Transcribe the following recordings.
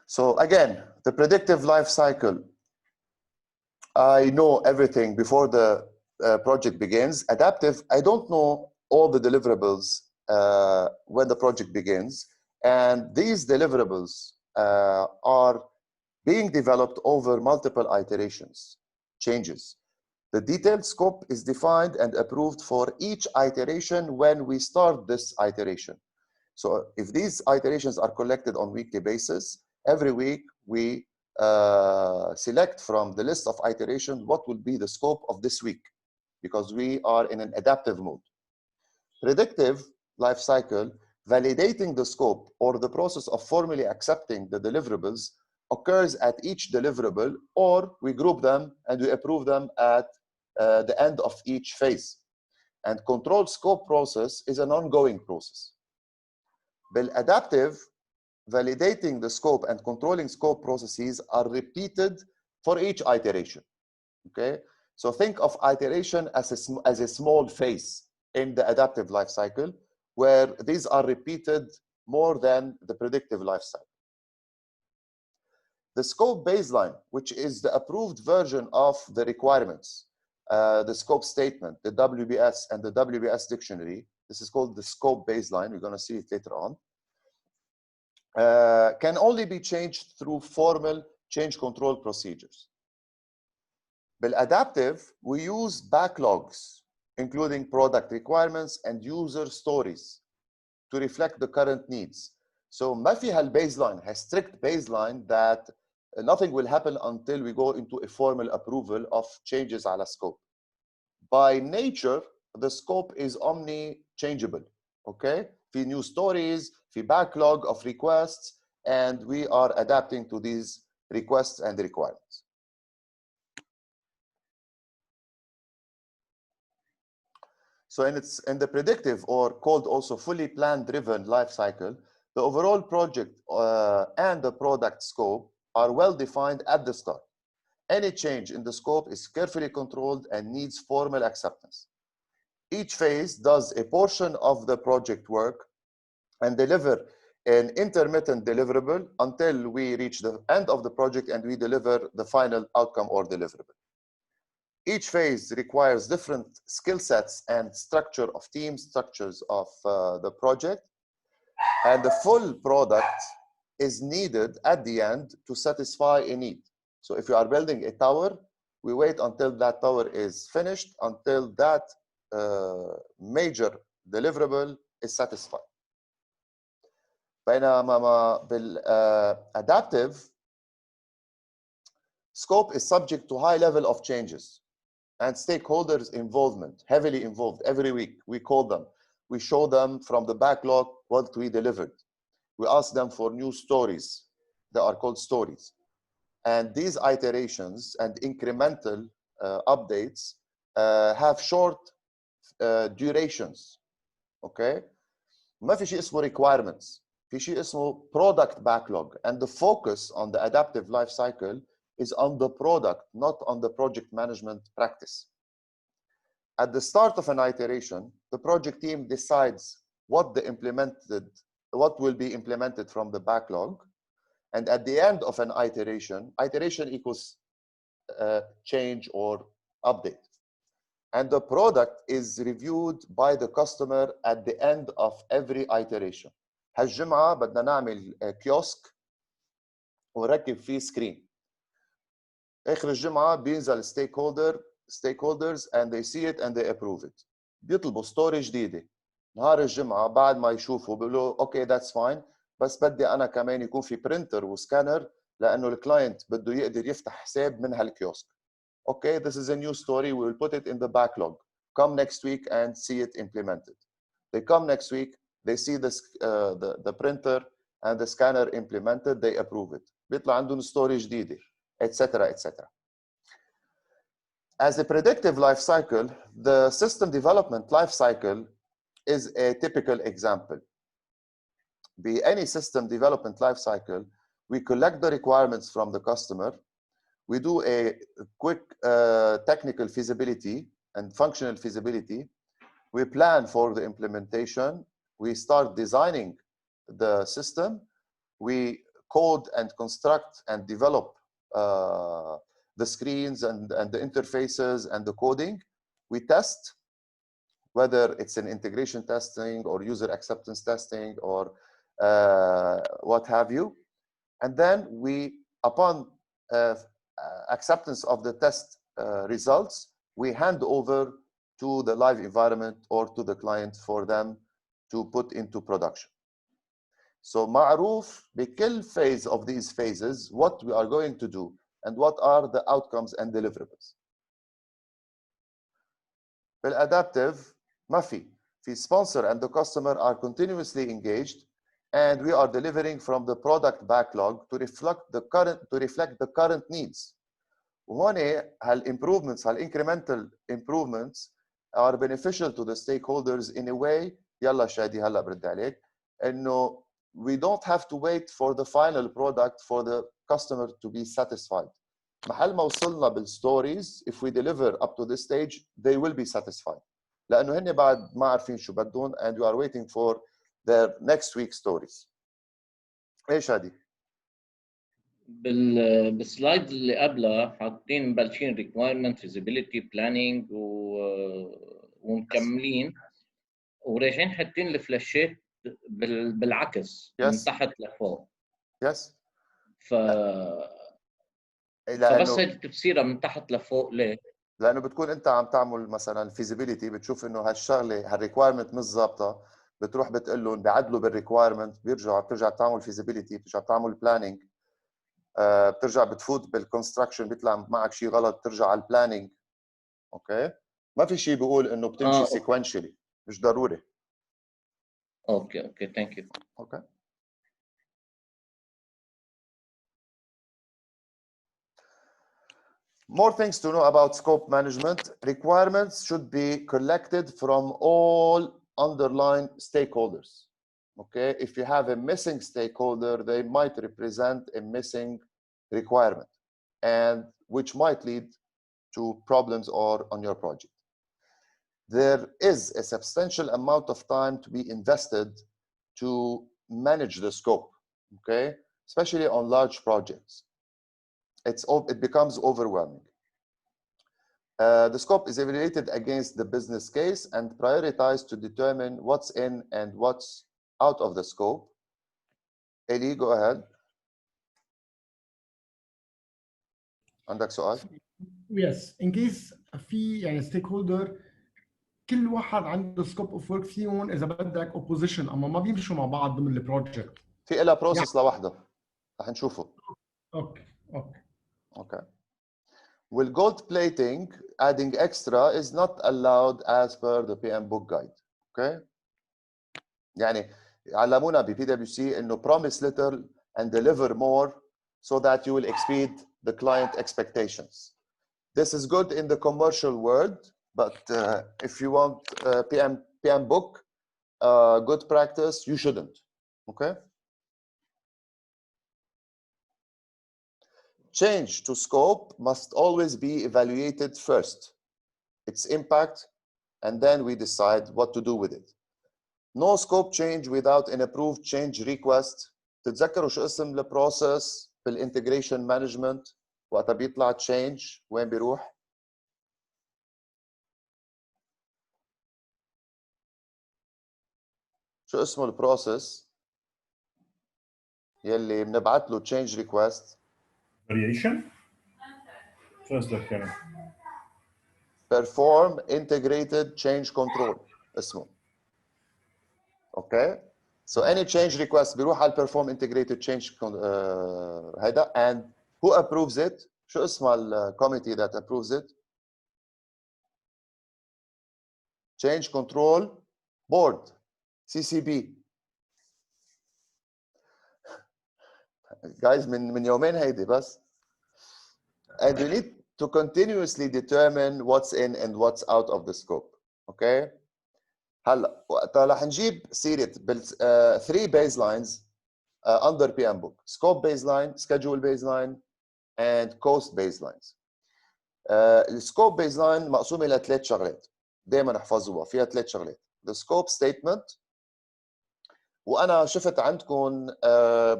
So again, the predictive life cycle. I know everything before the project begins. Adaptive, I don't know all the deliverables when the project begins. And these deliverables are being developed over multiple iterations, changes. The detailed scope is defined and approved for each iteration when we start this iteration. So if these iterations are collected on a weekly basis, every week we select from the list of iterations what will be the scope of this week, because we are in an adaptive mode. Predictive life cycle, validating the scope or the process of formally accepting the deliverables occurs at each deliverable, or we group them and we approve them at the end of each phase. And controlled scope process is an ongoing process. Adaptive, validating the scope and controlling scope processes are repeated for each iteration. Okay, so think of iteration as a small phase in the adaptive life cycle, where these are repeated more than the predictive life cycle. The scope baseline, which is the approved version of the requirements, the scope statement, the WBS and the WBS dictionary, this is called the scope baseline, we're going to see it later on, can only be changed through formal change control procedures. Adaptive, we use backlogs, including product requirements and user stories to reflect the current needs. So ما فيها البيزلاين, has strict baseline that nothing will happen until we go into a formal approval of changes على scope. By nature, the scope is omni-changeable, okay? في new stories, في backlog of requests, and we are adapting to these requests and requirements. So in the predictive, or called also fully plan-driven life cycle, the overall project and the product scope are well defined at the start. Any change in the scope is carefully controlled and needs formal acceptance. Each phase does a portion of the project work and deliver an intermittent deliverable until we reach the end of the project and we deliver the final outcome or deliverable. Each phase requires different skill sets and structure of teams, structures of the project, and the full product is needed at the end to satisfy a need. So if you are building a tower, we wait until that tower is finished, until that major deliverable is satisfied. بينما بالadaptive, scope is subject to high level of changes and stakeholders involvement, heavily involved every week. We call them, we show them from the backlog what we delivered. We ask them for new stories. They are called stories. And these iterations and incremental updates have short durations. Okay? ما في شيء اسمه requirements. في شيء اسمه product backlog. And the focus on the adaptive life cycle is on the product, not on the project management practice. At the start of an iteration, the project team decides what will be implemented from the backlog. And at the end of an iteration equals change or update. And the product is reviewed by the customer at the end of every iteration. هالجمعة بدنا نعمل كيوسك ونركب فيه سكرين. آخر الجمعة بينزل stakeholders and they see it and they approve it. بيطلبوا ستوري جديدة. نهار الجمعة بعد ما يشوفوا بيقولوا okay that's fine, بس بدي أنا كمان يكون في برينتر وسكانر لأنه الكلاينت بده يقدر يفتح حساب من هالكيوسك. Okay, this is a new story. We will put it in the backlog. Come next week and see it implemented. They come next week. They see the printer and the scanner implemented. They approve it. بيطلع عندهم ستوري جديدة, etc., etc. As a predictive life cycle, the system development life cycle is a typical example. Be any system development life cycle, we collect the requirements from the customer. We do a quick technical feasibility and functional feasibility. We plan for the implementation. We start designing the system. We code and construct and develop the screens and the interfaces and the coding. We test whether it's an integration testing or user acceptance testing or what have you. And then we, upon acceptance of the test results, we hand over to the live environment or to the client for them to put into production. So معروف بكل phase of these phases what we are going to do and what are the outcomes and deliverables. بالadaptive ما في sponsor and the customer are continuously engaged, and we are delivering from the product backlog to reflect the current needs. وهون هالimprovements, incremental improvements are beneficial to the stakeholders in a way. يلا شادي هلا برد عليك انه we don't have to wait for the final product for the customer to be satisfied. محل ما وصلنا بالstories, if we deliver up to this stage, they will be satisfied. لأنه هن بعد ما عارفين شو بدهم, and we are waiting for their next week stories. ايش هادي؟ بالسلايد اللي قبلها حاطين مبلشين requirement feasibility planning ومكملين وراجعين حاطين الفلاشات بالعكس من تحت لفوق. يس. فبس هيدي التفسيره من تحت لفوق ليه؟ لانه بتكون انت عم تعمل مثلا feasibility, بتشوف انه هالشغله هالريكوايرمنت مش ظابطه, بتروح بتقول لهم بيعدلوا بالريكوايرمنت, بترجع تعمل feasibility, بترجع تعمل planning, بترجع بتفوت بالكونستراكشن, بيطلع معك شيء غلط, بترجع على البلاننج. اوكي, ما في شيء بيقول انه بتمشي sequentially, مش ضروري. اوكي ثانك يو. اوكي. More things to know about scope management. Requirements should be collected from all underlying stakeholders. Okay, if you have a missing stakeholder, they might represent a missing requirement, and which might lead to problems or on your project. There is a substantial amount of time to be invested to manage the scope, okay, especially on large projects. It becomes overwhelming. The scope is evaluated against the business case and prioritized to determine what's in and what's out of the scope. Eli, go ahead. عندك سؤال؟ Yes, in case في يعني stakeholder كل واحد عنده scope of work فيهم إذا بدك opposition أما ما بيمشوا مع بعض ضمن البروجكت. في إلها بروسيس لوحدها. رح نشوفه. Okay. With gold plating, adding extra is not allowed as per the PM book guide. Okay? يعني علمونا ب PwC إنه promise little and deliver more so that you will exceed the client expectations. This is good in the commercial world, but if you want PM book, good practice, you shouldn't. Okay? Change to scope must always be evaluated first, its impact, and then we decide what to do with it. No scope change without an approved change request. تتذكروا شو اسم البروسيس بالintegration management وقتها بيطلع change وين بيروح؟ شو اسمه البروسيس يلي بنبعث له change request؟ variation. First ذكرنا. Perform integrated change control اسمه. Okay? So any change request بيروح على perform integrated change هيدا, and who approves it? شو اسمه committee that approves it? Change control board, CCB. Guys, من يومين هيدي بس. And you need to continuously determine what's in and what's out of the scope. Okay? هلا وقتها رح نجيب سيرة 3 baselines under PM book: scope baseline, schedule baseline, and cost baselines. السكوب baseline مقسومة إلى 3 شغلات. دائما احفظوها، فيها 3 شغلات: the scope statement, وانا شفت عندكم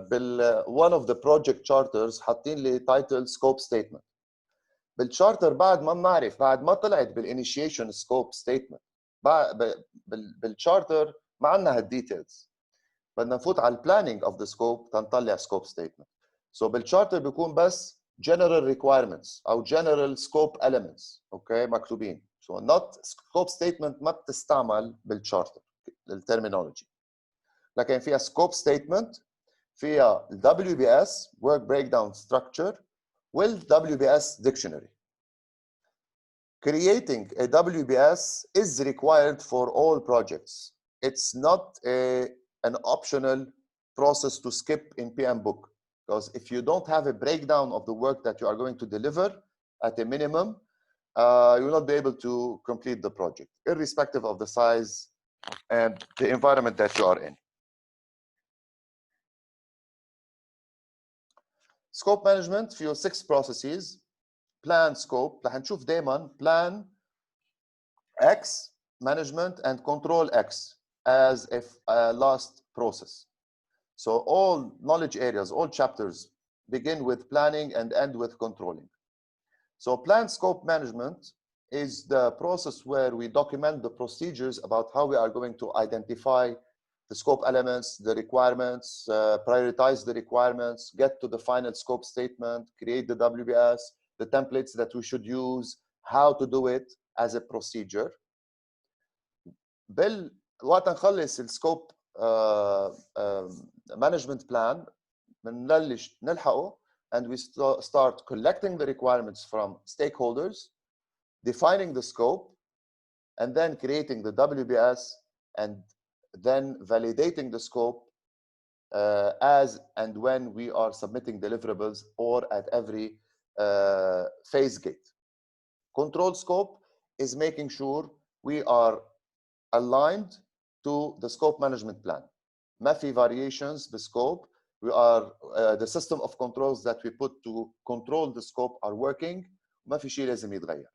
بال one of the project charters حاطين لي title scope statement. بالشارتر بعد ما بنعرف، بعد ما طلعت بالinitiation scope statement بالشارتر ما عندنا هالديتيلز، بدنا نفوت على البلاننج اوف ذا سكوب تنطلع سكوب ستيتمنت. سو بالشارتر بيكون بس general requirements او general scope elements اوكي مكتوبين. سو not scope statement ما بتستعمل بالشارتر الترمينولوجي، لكن فيها scope statement، فيها WBS work breakdown structure وال WBS dictionary. Creating a WBS is required for all projects. It's not an optional process to skip in PM book, because if you don't have a breakdown of the work that you are going to deliver at a minimum, you will not be able to complete the project, irrespective of the size and the environment that you are in. Scope management فيه 6 processes. Plan scope رح نشوف دائما plan X management and control X as a last process. So all knowledge areas, all chapters begin with planning and end with controlling. So plan scope management is the process where we document the procedures about how we are going to identify the scope elements, the requirements, prioritize the requirements, get to the final scope statement, create the WBS, the templates that we should use, how to do it as a procedure. وقت نخلص السكوب management plan بنبلش نلحقه and we start collecting the requirements from stakeholders, defining the scope, and then creating the WBS and then validating the scope as and when we are submitting deliverables or at every phase gate. Control scope is making sure we are aligned to the scope management plan. ما في variations the scope. We are the system of controls that we put to control the scope are working. ما في شيء لازم يتغير.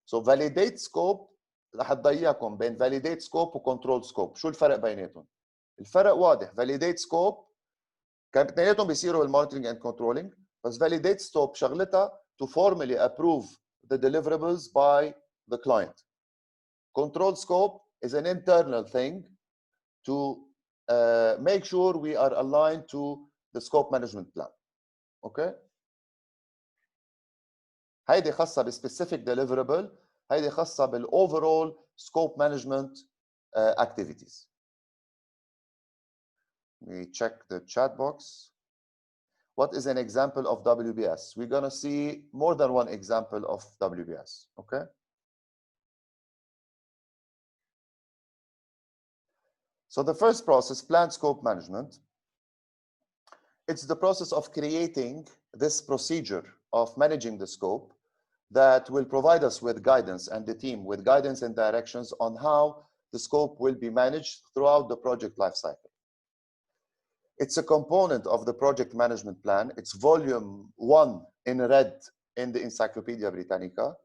So validate scope رح تضيعكم بين validate scope و control scope. شو الفرق بيناتهم؟ الفرق واضح. validate scope كان اثنيناتهم بيصيروا بالمونيتورنج and controlling، بس validate scope شغلتها to formally approve the deliverables by the client. Control scope is an internal thing to make sure we are aligned to the scope management plan. Okay? هيدي خاصة بspecific deliverable، هيدي خاصة بالoverall scope management activities. We check the chat box. What is an example of WBS? We're going to see more than one example of WBS. Okay? So the first process, plan scope management, it's the process of creating this procedure of managing the scope that will provide us with guidance and the team with guidance and directions on how the scope will be managed throughout the project lifecycle. It's a component of the project management plan. It's volume 1 in red in the Encyclopedia Britannica.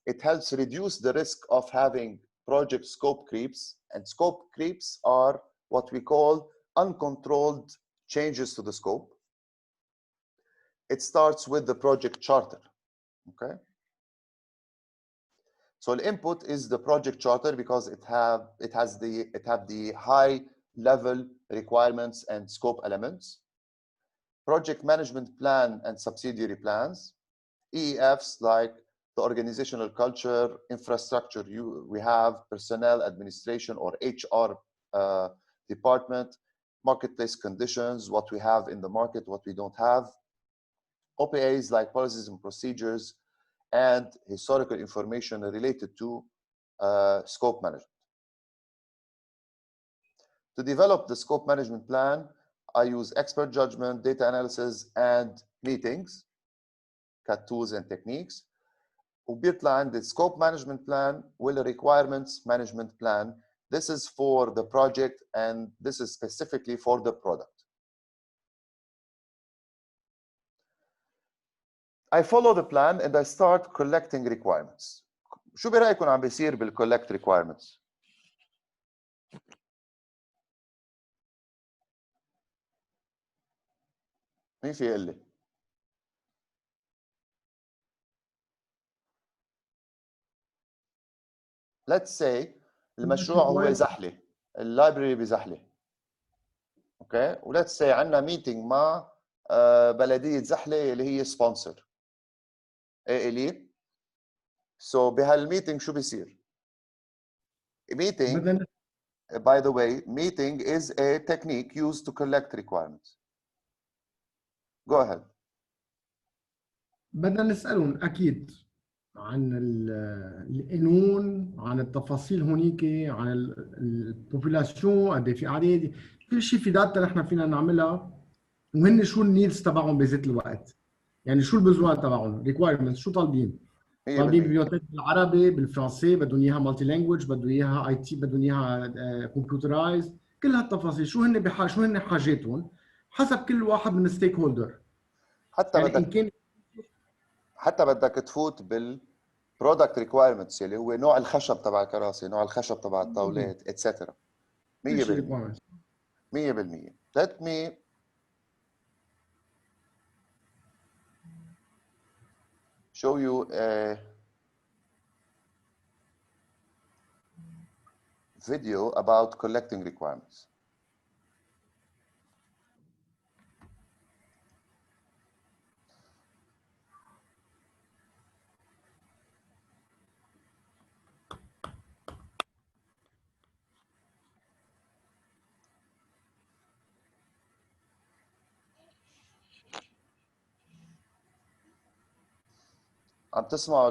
It helps reduce the risk of having project scope creeps, and scope creeps are what we call uncontrolled changes to the scope. It starts with the project charter. Okay. So the input is the project charter because it have the high level requirements and scope elements. Project management plan and subsidiary plans. EEFs like the organizational culture, infrastructure we have, personnel administration or HR department, marketplace conditions, what we have in the market, what we don't have. OPAs like policies and procedures, and historical information related to scope management. To develop the scope management plan, I use expert judgment, data analysis, and meetings, CAT tools and techniques. وبيطلع عندي scope management plan وال requirements management plan. This is for the project and this is specifically for the product. I follow the plan and I start collecting requirements. شو برأيكم عم بيصير بالcollect requirements؟ مين في يقول لي؟ let's say المشروع هو زحله، اللايبرري بزحله. اوكي، وليتس سي عندنا ميتنج مع بلديه زحله اللي هي سبونسر. ايه الي؟ سو بهالميتنج شو بيصير؟ meeting, by the way, meeting is a technique used to collect requirements. Go ahead. بدنا نسألهم أكيد عن القانون، عن التفاصيل هونيك، عن البوبولاسيون، قد في أعداد، كل شيء في داتا نحن فينا نعملها، وهن شو النيدز تبعهم بذات الوقت. يعني شو البزوان تبعهم، ريكوايرمنتس، شو طالبين؟ طالبين ببيوتيك بالعربي، بالفرنسي، بدهم اياها مالتي لانجويج، بدهم اياها اي تي، بدهم اياها كمبيوترايز، كل هالتفاصيل شو هن حاجاتهم حسب كل واحد من الستيك هولدر. حتى يعني بدك إن كان حتى بدك تفوت بالبرودكت ريكوايرمنتس اللي هو نوع الخشب تبع الكراسي، نوع الخشب تبع الطاولات، اتسترا. 100%. 100%. Let me show you a video about collecting requirements. عم تسمعوا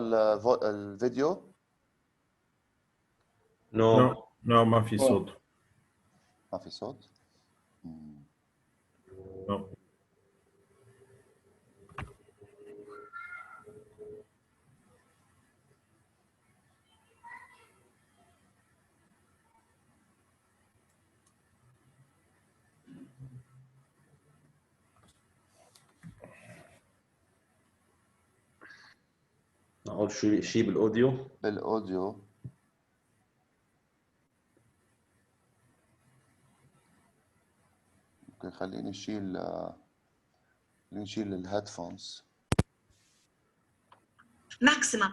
الفيديو؟ No ما في صوت. ما في صوت؟ No. أول شيء بالأوديو. بالأوديو. اوكي، خليني نشيل الهيدفونز. Maximum.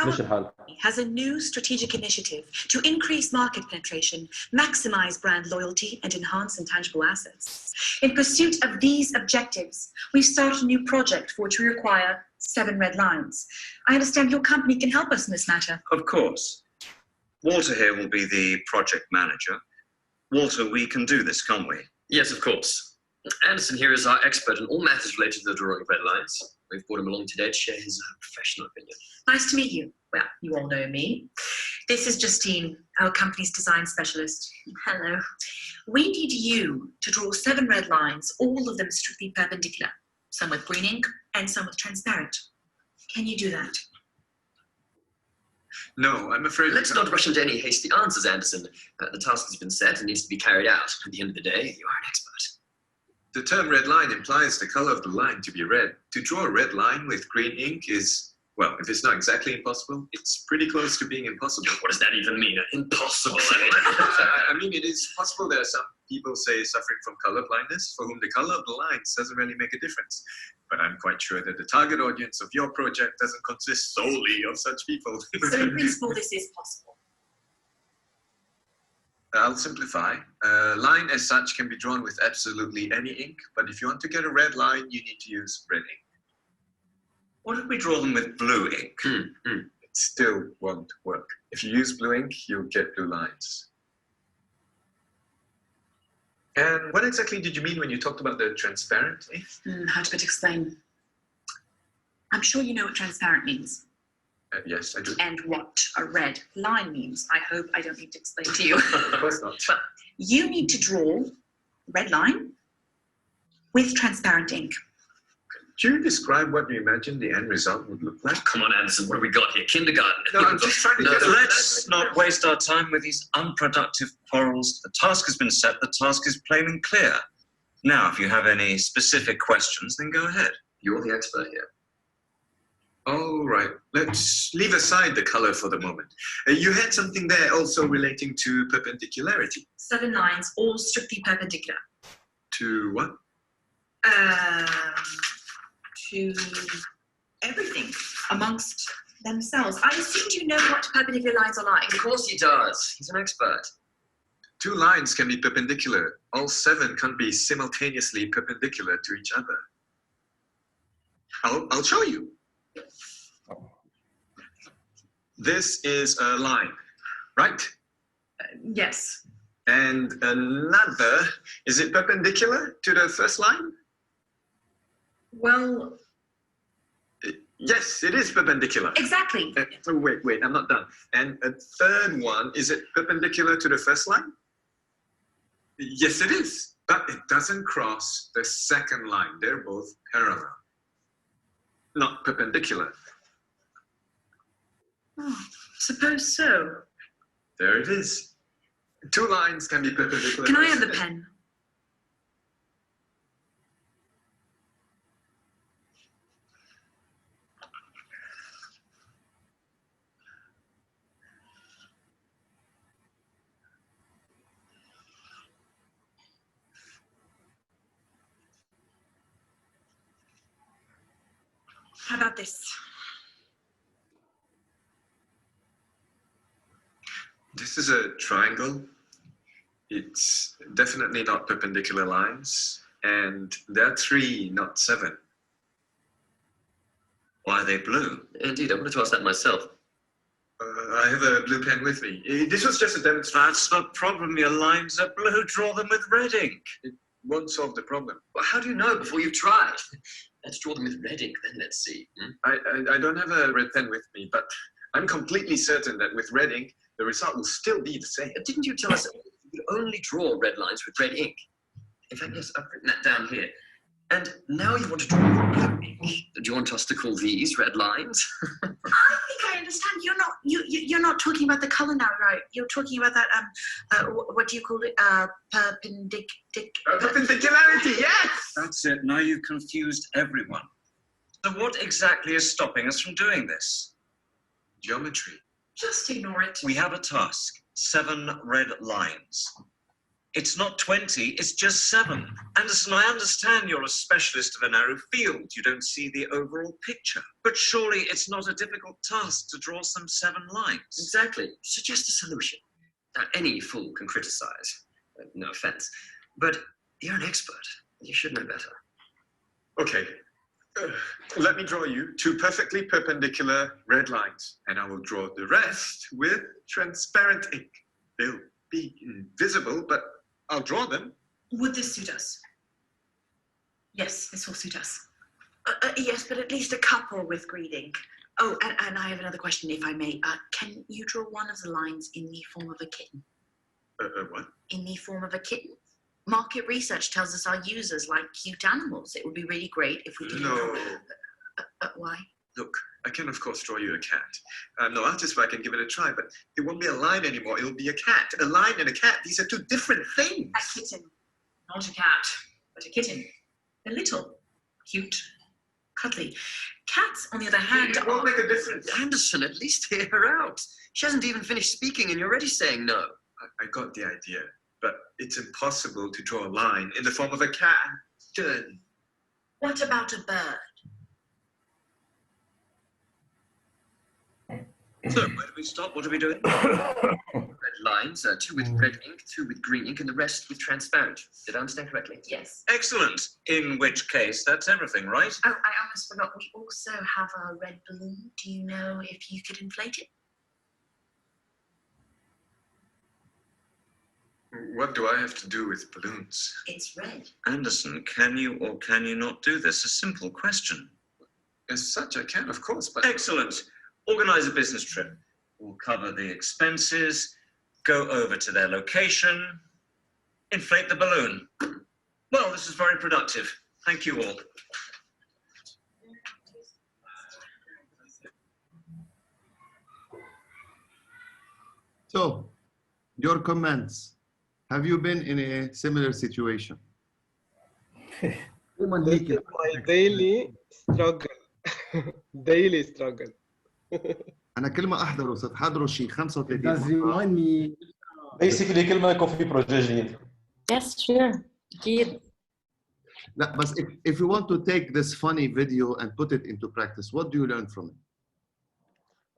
مش Our الحال. has a new strategic initiative to increase market penetration, maximize brand loyalty, and enhance intangible assets. In pursuit of these objectives, we've started a new project for which we require 7 red lines. I understand your company can help us in this matter. Of course. Walter here will be the project manager. Walter, we can do this, can't we? Yes, of course. Anderson here is our expert in all matters related to the drawing of red lines. We've brought him along today to share his professional opinion. Nice to meet you. Well, you all know me. This is Justine, our company's design specialist. Hello. We need you to draw 7 red lines, all of them strictly perpendicular, some with green ink and some with transparent. Can you do that? No, I'm afraid... Let's not rush into any hasty answers, Anderson. The task has been set and needs to be carried out. At the end of the day, you are an expert. The term red line implies the color of the line to be red. To draw a red line with green ink is, well, if it's not exactly impossible, it's pretty close to being impossible. What does that even mean? Impossible. I mean, it is possible. There are some people, say, suffering from color blindness, for whom the color of the lines doesn't really make a difference. But I'm quite sure that the target audience of your project doesn't consist solely of such people. So in principle, this is possible. I'll simplify. A line as such can be drawn with absolutely any ink, but if you want to get a red line, you need to use red ink. What if we draw them with blue ink? It still won't work. If you use blue ink, you'll get blue lines. And what exactly did you mean when you talked about the transparent ink? How to explain? I'm sure you know what transparent means. Yes, I do. And what a red line means. I hope I don't need to explain to you. Of course not. Well, you need to draw a red line with transparent ink. Could you describe what you imagine the end result would look like? Come on, Anderson, what have we got here? Kindergarten? No, I'm just trying to get a... Let's not waste our time with these unproductive quarrels. The task has been set, the task is plain and clear. Now, if you have any specific questions, then go ahead. You're the expert here. All right, let's leave aside the color for the moment. You had something there also relating to perpendicularity. 7 lines, all strictly perpendicular. To what? To everything amongst themselves. I assumed you know what perpendicular lines are like. Of course he does. He's an expert. 2 lines can be perpendicular. All 7 can't be simultaneously perpendicular to each other. I'll show you. This is a line, right? Yes. And another, is it perpendicular to the first line? Well, yes, it is perpendicular. exactly. Wait, I'm not done. And a third one, is it perpendicular to the first line? Yes, it is. But it doesn't cross the second line. They're both parallel, not perpendicular. Oh, suppose so. There it is. 2 lines can be perpendicular. Can I have the pen? How about this? This is a triangle. It's definitely not perpendicular lines. And there are 3, not 7. Why are they blue? Indeed, I wanted to ask that myself. I have a blue pen with me. This was just a demonstration. That's the problem. Your lines are blue. Draw them with red ink. It won't solve the problem. Well, how do you know before you've tried? Let's draw them with red ink, then let's see. I don't have a red pen with me, but I'm completely certain that with red ink, the result will still be the same. Didn't you tell us that you could only draw red lines with red ink? In fact, yes, I've written that down here. And now you want to draw with blue ink. Do you want us to call these red lines? I think I understand. You're not talking about the color now, right? You're talking about that what do you call it? Perpendicularity, yes! That's it. Now you've confused everyone. So what exactly is stopping us from doing this? Geometry. Just ignore it. We have a task. 7 red lines. It's not 20, it's just 7. Anderson, I understand you're a specialist of a narrow field. You don't see the overall picture. But surely it's not a difficult task to draw some 7 lines. Exactly. Suggest a solution. Now, any fool can criticize. No offense. But you're an expert. You should know better. Okay. Let me draw you 2 perfectly perpendicular red lines, and I will draw the rest with transparent ink. They'll be invisible, but I'll draw them. Would this suit us? Yes, this will suit us. Yes, but at least a couple with green ink. Oh, and I have another question, if I may. Can you draw one of the lines in the form of a kitten? What? In the form of a kitten? Market research tells us our users like cute animals. It would be really great if we could. No. Why? Look, I can of course draw you a cat. I'm no artist, but I can give it a try, but it won't be a line anymore. It'll be a cat. A line and a cat, these are 2 different things. A kitten. Not a cat, but a kitten. They're little, cute, cuddly. Cats, on the other hand, It won't make a difference. Anderson, at least hear her out. She hasn't even finished speaking and you're already saying no. I got the idea, but it's impossible to draw a line in the form of a cat. What about a bird? So, where do we stop? What are we doing? Red lines, 2 with red ink, 2 with green ink, and the rest with transparent. Did I understand correctly? Yes. Excellent. In which case, that's everything, right? Oh, I almost forgot. We also have a red balloon. Do you know if you could inflate it? What do I have to do with balloons? It's red. Anderson, can you or can you not do this? A simple question. As such, I can, of course, but... Excellent. Organize a business trip. We'll cover the expenses, go over to their location, inflate the balloon. Well, this is very productive. Thank you all. So, your comments. Have you been in a similar situation? This is my daily struggle. daily struggle. أنا كل ما أحضره صرت حضره شيء 35 Does remind me. Basically كل ما يكون في بروجي جديد. Yes, sure. أكيد. لا بس if you want to take this funny video and put it into practice, what do you learn from it?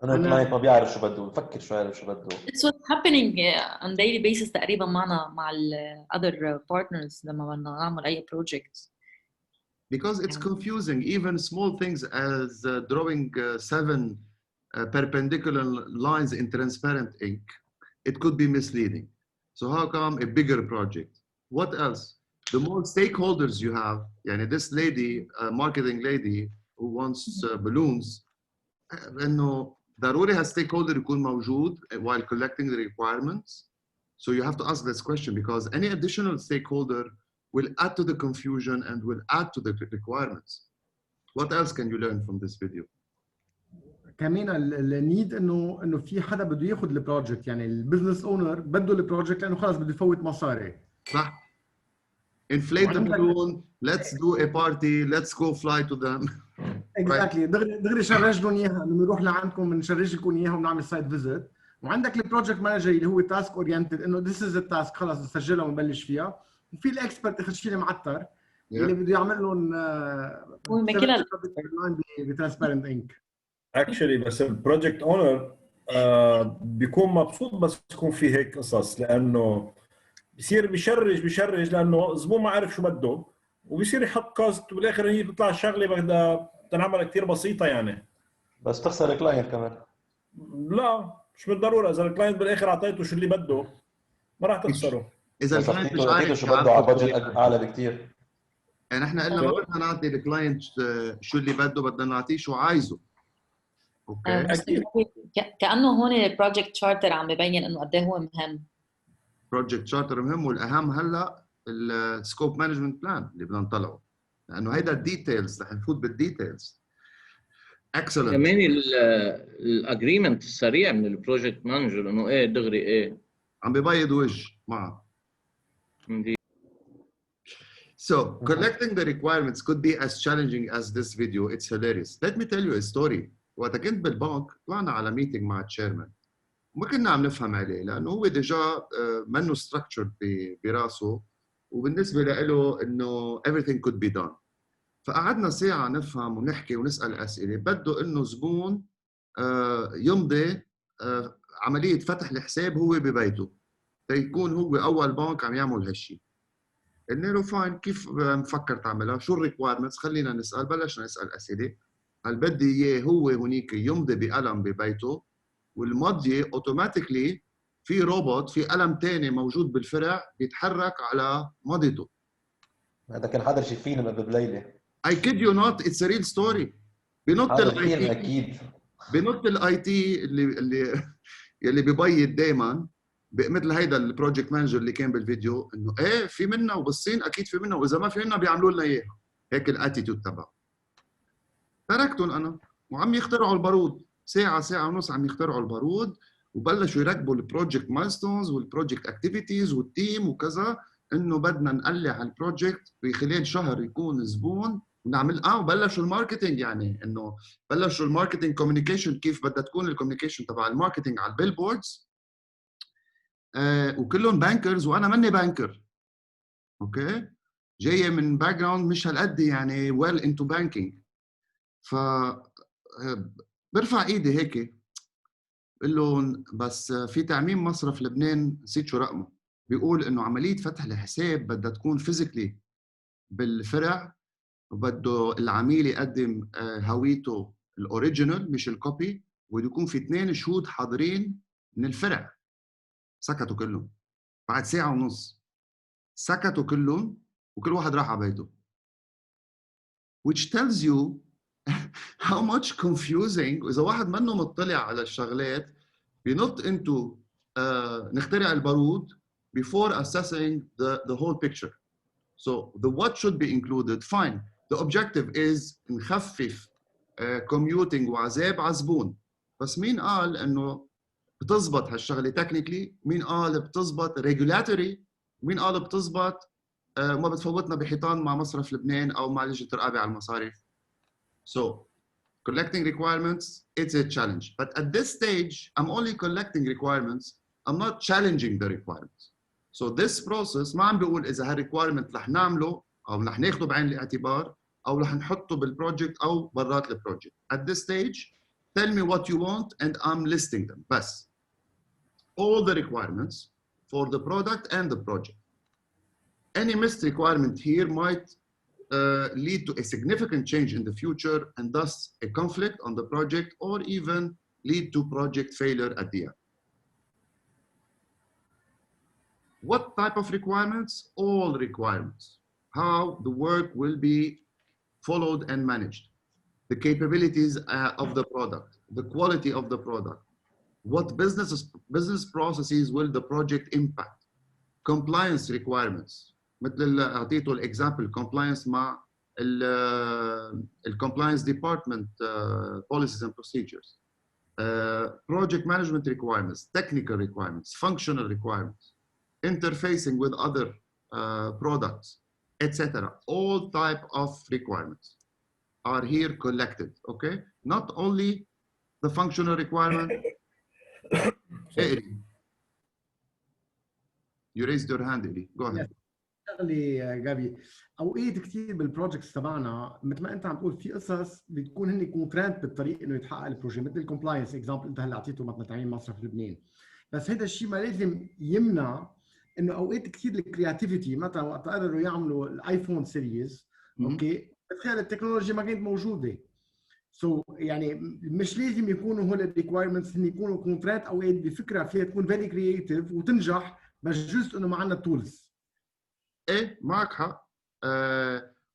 انه الكلاينت ما بيعرف شو بده، بفكر شو عارف شو بده. It's what's happening on daily basis تقريبا معنا مع ال other partners لما بدنا نعمل أي project. Because it's confusing, even small things as drawing 7 perpendicular lines in transparent ink, it could be misleading. So how come a bigger project? What else? The more stakeholders you have, yani this lady, marketing lady who wants balloons, إنه ضروري هالstakeholder يكون موجود while collecting the requirements. So you have to ask this question because any additional stakeholder will add to the confusion and will add to the requirements. What else can you learn from this video? كمان النيد انه في حدا بده ياخذ البروجكت، يعني البزنس اونر بده البروجكت لانه خلص بده يفوت مصاري. صح. Inflate the balloon, let's do a party, let's go fly to them. اكزاكتلي دغري شرج لهم اياها، انه بنروح لعندكم بنشرج لكم اياها وبنعمل سايت فيزيت. وعندك البروجكت مانجر اللي هو تاسك اورينتد، انه ذيس از التاسك خلص بسجلها ونبلش فيها. وفي الاكسبرت اخر شيء المعتر اللي بده يعمل لهم بترانسبيرنت انك. اكشلي بس البروجكت اونر بيكون مبسوط بس يكون في هيك قصص، لانه بصير بيشرج لانه الزبون ما عارف شو بده، وبيصير يحط كوست وبالاخر هي بتطلع الشغله بدها تنعمل كثير بسيطه يعني. بس تخسر الكلاينت كمان. لا مش بالضروره، اذا الكلاينت بالاخر اعطيته شو اللي بده ما راح تخسره. اذا الكلاينت مش عارف شو بده على بادجت اعلى بكثير. يعني احنا قلنا ما بدنا نعطي الكلاينت شو اللي بده، بدنا نعطيه شو عايزه. اوكي اكيد. كانه هون البروجكت شارتر عم ببين انه قد ايه هو مهم. بروجكت شارتر مهم، والاهم هلا السكوب مانجمنت بلان اللي بدنا نطلعه، لانه هيدا الديتيلز رح نفوت بالديتيلز. اكسلنت. كمان الاجريمنت السريع من البروجكت مانجر انه ايه دغري ايه عم ببيض وجه معه. So collecting the requirements could be as challenging as this video. It's hilarious. Let me tell you a story. وقت كنت بالبنك طلعنا على ميتنج مع التشيرمان، ما كنا عم نفهم عليه لانه هو ديجا منه structured براسه، وبالنسبه له انه everything could be done. فقعدنا ساعه نفهم ونحكي ونسال اسئله. بده انه زبون يمضي عمليه فتح الحساب هو ببيته تيكون هو اول بنك عم يعمل هالشيء. قلنا له فاين، كيف مفكر تعملها؟ شو الريكوايرمنتس؟ خلينا نسال. بلشنا نسال اسئله. هل بدي اياه هو هونيك يمضي بقلم ببيته، والمضيه اوتوماتيكلي في روبوت، في قلم ثاني موجود بالفرع بيتحرك على مضيته. هذا كان حضر شي فيلم قبل بليله. I kid you not, it's a real story. بنط الاي تي اكيد، بنط الاي تي اللي ببيض دائما مثل هيدا البروجكت مانجر اللي كان بالفيديو، انه ايه في منا وبالصين اكيد في منا، واذا ما في منا بيعملوا لنا اياها. هيك الاتيتيود تبعه. تركتهم انا وعم يخترعوا البارود، ساعه ونص عم يخترعوا البارود، وبلشوا يركبوا البروجكت مايلستونز والبروجكت اكتيفيتيز والتيم وكذا، انه بدنا نقلع البروجكت بخلال شهر يكون زبون ونعمل وبلشوا الماركتينج، يعني انه بلشوا الماركتينج كوميونيكيشن، كيف بدها تكون الكوميونيكيشن تبع الماركتينج على البيلبوردز. وكلهم بانكرز وانا ماني بانكر. اوكي، جايه من باك جراوند مش هالقد يعني ويل انتو بانكينج. ف برفع ايدي هيك بقول لهم بس في تعميم مصرف لبنان نسيت شو رقمه، بيقول انه عمليه فتح الحساب بدها تكون فيزيكلي بالفرع، وبده العميل يقدم هويته الاوريجينال مش الكوبي، وبده يكون في 2 شهود حاضرين من الفرع. سكتوا كلهم بعد ساعه ونص، سكتوا كلهم وكل واحد راح على بيته. which tells you how much confusing. إذا واحد منه مطلع على الشغلات بينط into نخترع البارود before assessing the whole picture. So the what should be included, fine. The objective is نخفف commuting وعذاب على الزبون. بس مين قال إنه بتزبط هالشغلة technically؟ مين قال بتزبط regulatory؟ مين قال بتزبط ما بتفوتنا بحيطان مع مصرف لبنان أو مع لجنة الرقابة على المصارف؟ So collecting requirements, it's a challenge. But at this stage, I'm only collecting requirements. I'm not challenging the requirements. So this process ما عم بقول إذا هالrequirement رح نعمله او رح ناخده بعين الاعتبار او رح نحطه بالبروجكت او برات البروجكت. At this stage tell me what you want and I'm listing them. بس all the requirements for the product and the project. Any missed requirement here might lead to a significant change in the future and thus a conflict on the project or even lead to project failure at the end. What type of requirements? All requirements. How the work will be followed and managed. The capabilities of the product, the quality of the product. What business processes will the project impact? Compliance requirements. مثل اعطيته الاكزامبل compliance مع compliance department policies and procedures. Project management requirements, technical requirements, functional requirements, interfacing with other products, etc. All type of requirements are here collected, okay? Not only the functional requirement. You raised your hand, Eli. Go ahead. شغلي جابي اوقات كثير بالبروجكتس تبعنا مثل ما انت عم تقول في قصص بتكون هن كونترانت بالطريق انه يتحقق البروجي مثل الكومبلاينس اكزامبل انت هلا اعطيته مثلا تعيين مصرف لبنان. بس هذا الشيء ما لازم يمنع انه اوقات كثير الكرياتيفيتي مثلا وقت قرروا يعملوا الايفون سيريز اوكي تخيل التكنولوجيا ما كانت موجوده. يعني مش لازم يكونوا هول الريكوايرمنتس هن يكونوا كونترانت اوقات بفكره فيها تكون فيري كرييتيف وتنجح بس جزء انه ما عندنا تولز. ايه معك حق.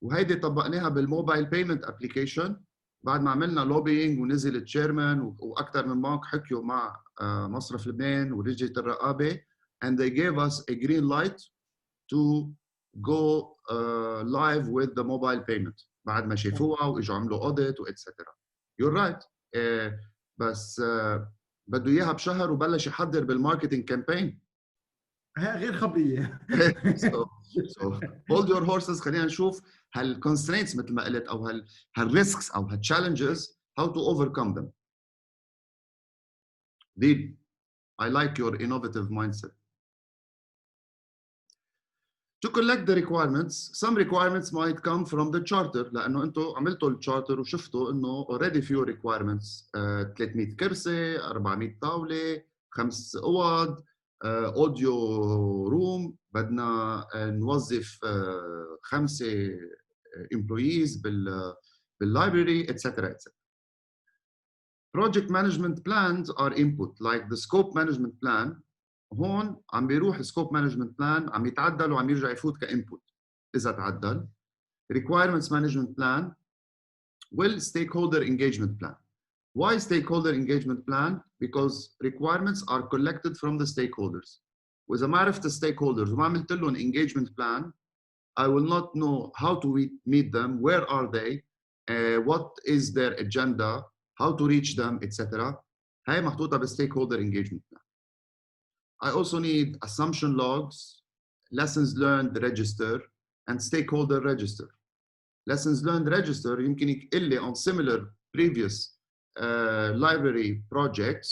وهيدي طبقناها بالموبايل بيمنت ابلكيشن بعد ما عملنا لوبينج ونزل التشيرمان واكثر من بنك حكيوا مع مصرف لبنان ولجنه الرقابه and they gave us a green light to go live with the mobile payment بعد ما شافوها واجوا عملوا audit واتسترا. You're right. بس بده اياها بشهر وبلش يحضر بالماركتينج كامبين. غير خبريه. so hold your horses. خلينا نشوف هالconstraints مثل ما قلت او هالrisks او هالchallenges how to overcome them. Deep. I like your innovative mindset. To collect the requirements, some requirements might come from the charter لأنه أنتوا عملتوا الشارتر وشفتوا إنه already few requirements 300 كرسي، 400 طاولة، 5 أوض، أوديو روم، بدنا نوظف 5 employees بالlibrary etc. etc. Project management plans are input like the scope management plan. هون عم بيروح سكوب مانجمنت بلان عم يتعدل وعم يرجع يفوت كانبوت اذا تعدل. Requirements management plan will stakeholder engagement plan. Why stakeholder engagement plan? Because requirements are collected from the stakeholders. وإذا ما عرفت stakeholders وما عملت لهم engagement plan, I will not know how to meet them, where are they, what is their agenda, how to reach them, etc. هاي محطوطة بالstakeholder engagement plan. I also need assumption logs, lessons learned register, and stakeholder register. Lessons learned register يمكن يقول لي on similar previous library projects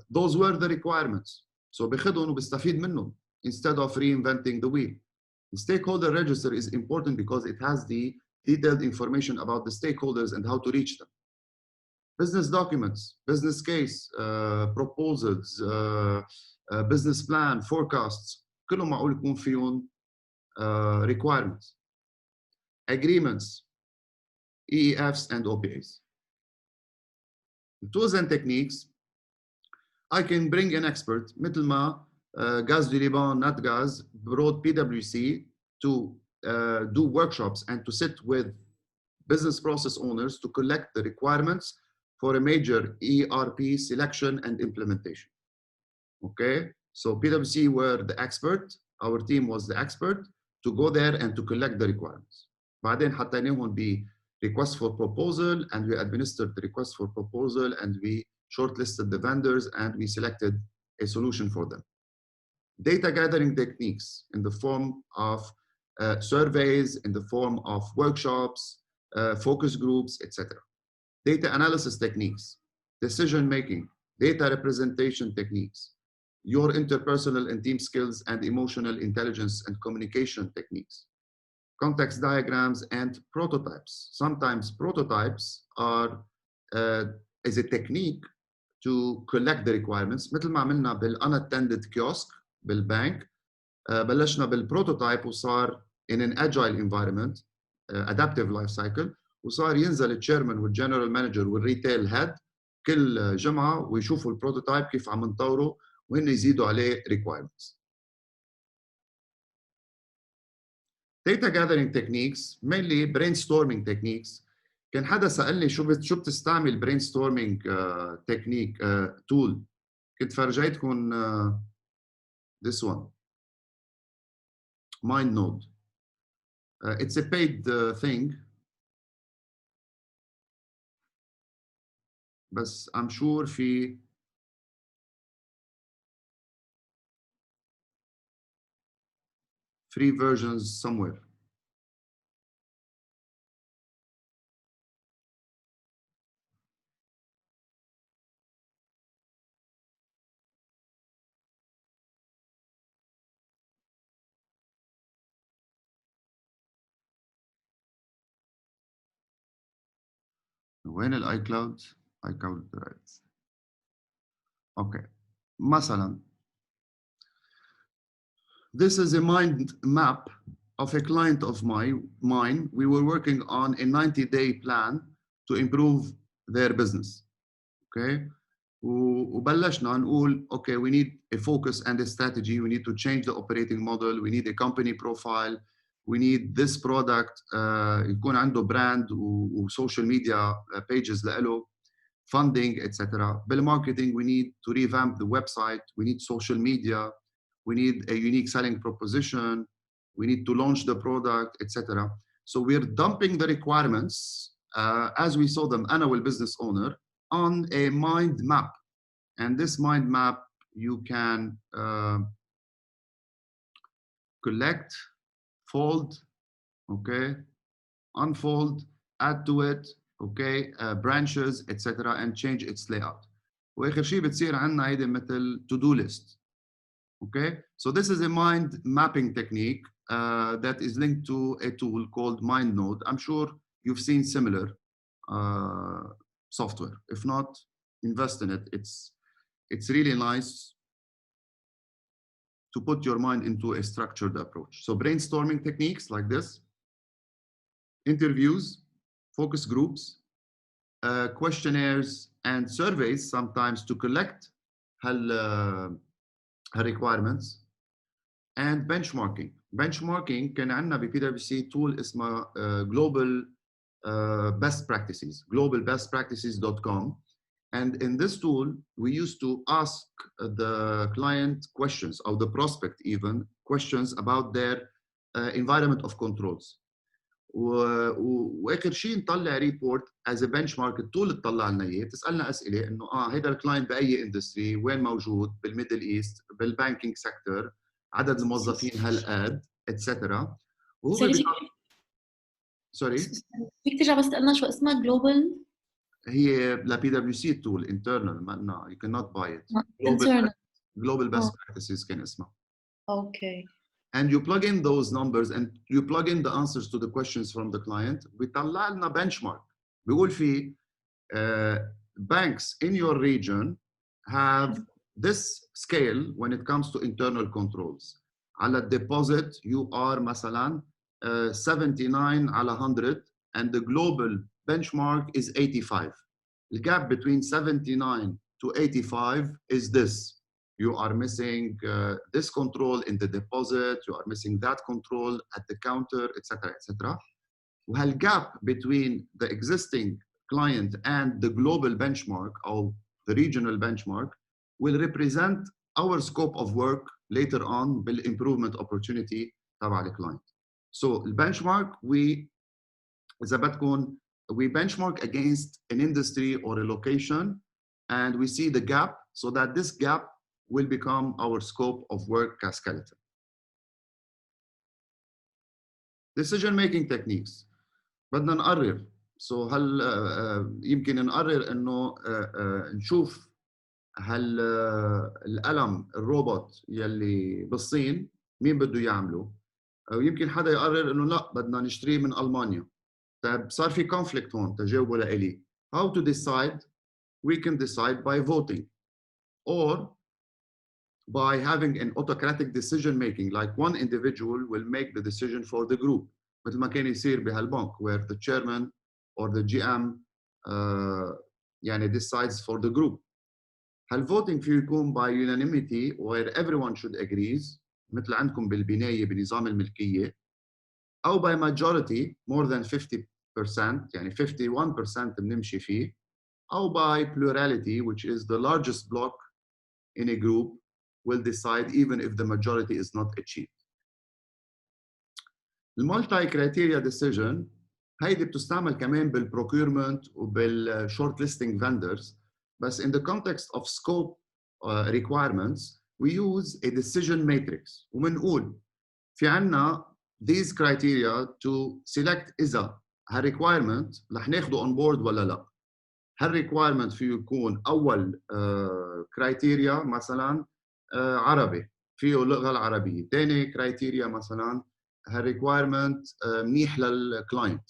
those were the requirements. So بخدهم وبستفيد منهم instead of reinventing the wheel. The stakeholder register is important because it has the detailed information about the stakeholders and how to reach them. Business documents, business case, proposals, business plan, forecasts, كلهم معقول يكون فيهم requirements. Agreements, EEFs and OPAs. Tools and techniques, I can bring an expert مثل ما Gaz du Liban, Natgaz brought PwC to do workshops and to sit with business process owners to collect the requirements for a major ERP selection and implementation. Okay, so PwC were the expert, our team was the expert to go there and to collect the requirements. بعدين حطيناهم ب request for proposal and we administered the request for proposal and we shortlisted the vendors and we selected a solution for them. Data gathering techniques in the form of surveys, in the form of workshops, focus groups, etc. Data analysis techniques, decision-making, data representation techniques, your interpersonal and team skills and emotional intelligence and communication techniques, context diagrams, and prototypes. Sometimes prototypes are is a technique to collect the requirements. مثل ما عملنا بالاttended kiosk بالبنك بلشنا بالبروتوتايب وصار in an agile environment adaptive life cycle وصار ينزل التشيرمان والجنرال مانجر والريتيل هيد كل جمعه ويشوفوا البروتوتايب كيف عم نطوره وهن يزيدوا عليه requirements. Data gathering techniques, mainly brainstorming techniques. كان حدا سألني شو بتستعمل brainstorming technique tool. كنت فرجيتكم this one. MindNode. It's a paid thing. بس I'm sure في free versions somewhere. وين الايكلاود؟ iCloud right. Okay. مثلا this is a mind map of a client of mine. We were working on a 90-day plan to improve their business. Okay. وبلشنا نقول okay, we need a focus and a strategy. We need to change the operating model. We need a company profile. We need this product يكون عنده brand و social media pages لإله, funding, etc. بالmarketing, we need to revamp the website. We need social media. We need a unique selling proposition. We need to launch the product, etc. So we're dumping the requirements as we saw them, أنا والbusiness owner, on a mind map. And this mind map you can collect, fold, okay, unfold, add to it, okay, branches, etc. and change its layout. وآخر شيء بتصير عندنا هيدي مثل to-do list. Okay, so this is a mind mapping technique that is linked to a tool called MindNode. I'm sure you've seen similar software. If not, invest in it. It's really nice to put your mind into a structured approach. So brainstorming techniques like this, interviews, focus groups, questionnaires and surveys sometimes to collect requirements, and benchmarking. Benchmarking كان عندنا ب PwC tool اسمها global best practices, globalbestpractices.com. And in this tool, we used to ask the client questions, or the prospect even, questions about their environment of controls. واخر شيء نطلع ريبورت as a benchmark. التول تطلع لنا اياه تسالنا اسئله انه هيدا الكلاينت باي اندستري، وين موجود، بالميدل ايست، بالبانكينج سيكتور، عدد الموظفين هالقد، اتسترا. وهو سوري فيك ترجع بس تقلنا شو اسمها جلوبال؟ هي لا PwC tool internal ما you cannot buy it. Global best practices كان اسمها. Okay. And you plug in those numbers and you plug in the answers to the questions from the client. بيطلع لنا benchmark. بيقول في banks in your region have this scale when it comes to internal controls. على deposit you are مثلا 79 على 100 and the global benchmark is 85. The gap between 79 to 85 is this. You are missing this control in the deposit, you are missing that control at the counter, etc., etc. وهال gap between the existing client and the global benchmark or the regional benchmark will represent our scope of work later on بالimprovement opportunity تبع الكلاينت. So the benchmark إذا بدكم we benchmark against an industry or a location and we see the gap so that this gap will become our scope of work skeleton. Decision-making techniques. بدنا نقرر. So هل يمكن نقرر إنه نشوف هل القلم الروبوت يلي بالصين مين بده يعمله؟ ويمكن حدا يقرر انه لا بدنا نشتريه من المانيا. طيب صار في conflict هون تجاوبوا لإلي. How to decide? We can decide by voting or by having an autocratic decision making, like one individual will make the decision for the group, مثل ما كان يصير بهالبنك where the chairman or the GM يعني decides for the group. هالvoting فيه يكون by unanimity where everyone should agree مثل عندكم بالبناية بنظام الملكية، أو by majority more than 50% يعني 51% بنمشي فيه، أو by plurality which is the largest block in a group will decide even if the majority is not achieved. المالتي كرايتيريا ديسيجن هيدي بتستعمل كمان بالبروكيورمنت وبالشورت ليستنج فندرز، بس in the context of scope requirements we use a decision matrix وبنقول في عنا these criteria to select إذا هالrequirement رح ناخده on board ولا لا. هالrequirement فيه يكون أول criteria مثلا عربي فيه اللغة العربية، ثاني كرايتيريا مثلا هالريكوايرمنت منيح للكلاينت،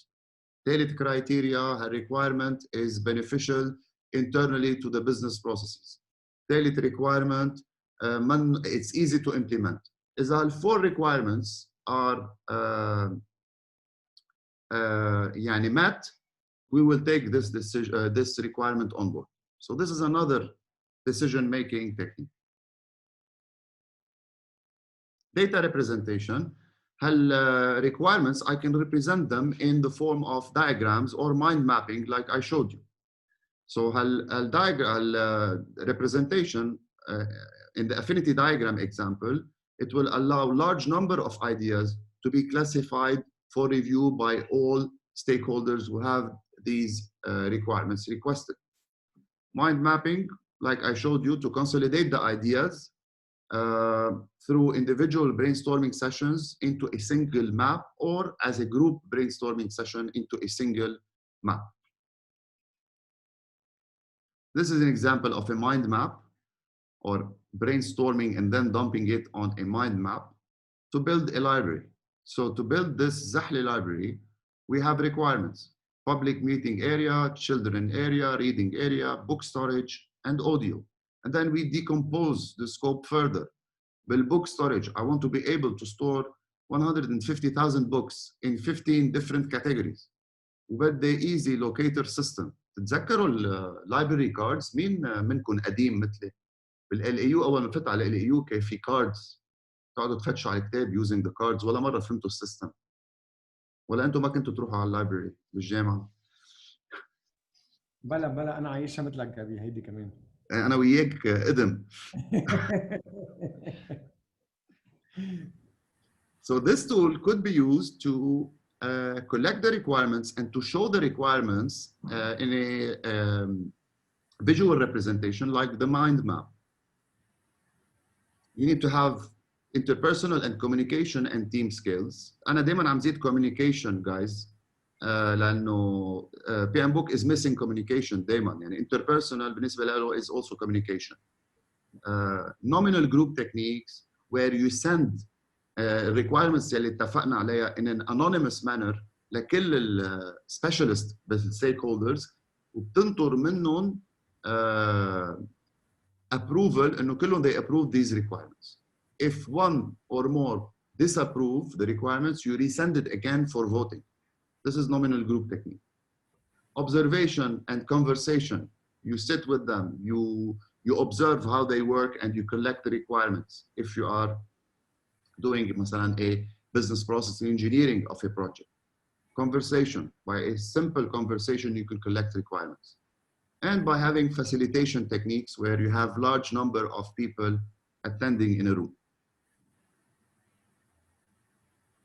ثالث كرايتيريا هالريكوايرمنت is beneficial internally to the business processes، ثالث requirement it's easy to implement. إذا الفور requirements are يعني met, we will take this decision this requirement on board. So this is another decision making technique. Data representation, requirements, I can represent them in the form of diagrams or mind mapping like I showed you. So representation in the affinity diagram example, it will allow large number of ideas to be classified for review by all stakeholders who have these requirements requested. Mind mapping, like I showed you, to consolidate the ideas through individual brainstorming sessions into a single map or as a group brainstorming session into a single map. This is an example of a mind map or brainstorming and then dumping it on a mind map to build a library. So to build this Zahli library, we have requirements: public meeting area, children area, reading area, book storage, and audio. And then we decompose the scope further. With book storage, I want to be able to store 150,000 books in 15 different categories. With the easy locator system. تتذكروا اللايبرري كاردز؟ مين منكم قديم مثلي؟ بالال اي يو اول ما فتح على ال اي يو كان في كاردز تقعدوا تفتشوا على الكتاب using the cards، ولا مره فهمتوا السيستم؟ ولا انتم ما كنتوا تروحوا على اللايبرري بالجامعه؟ بلا انا عايشها مثلك ابي هيدي كمان. انا وياك قدم. So this tool could be used to collect the requirements and to show the requirements in a visual representation like the mind map. You need to have interpersonal and communication and team skills. أنا دايماً عم زيد communication guys لأنه PM book is missing communication دايماً، يعني interpersonal بالنسبة له is also communication. Nominal group techniques where you send requirements اللي اتفقنا عليها in an anonymous manner لكل ال specialist stakeholders وبتنطر منهم approval إنه كلهم they approve these requirements. If one or more disapprove the requirements, you resend it again for voting. This is nominal group technique. Observation and conversation. You sit with them, you observe how they work and you collect the requirements. If you are doing مثلا a business process engineering of a project. Conversation, by a simple conversation you can collect requirements. And by having facilitation techniques where you have large number of people attending in a room.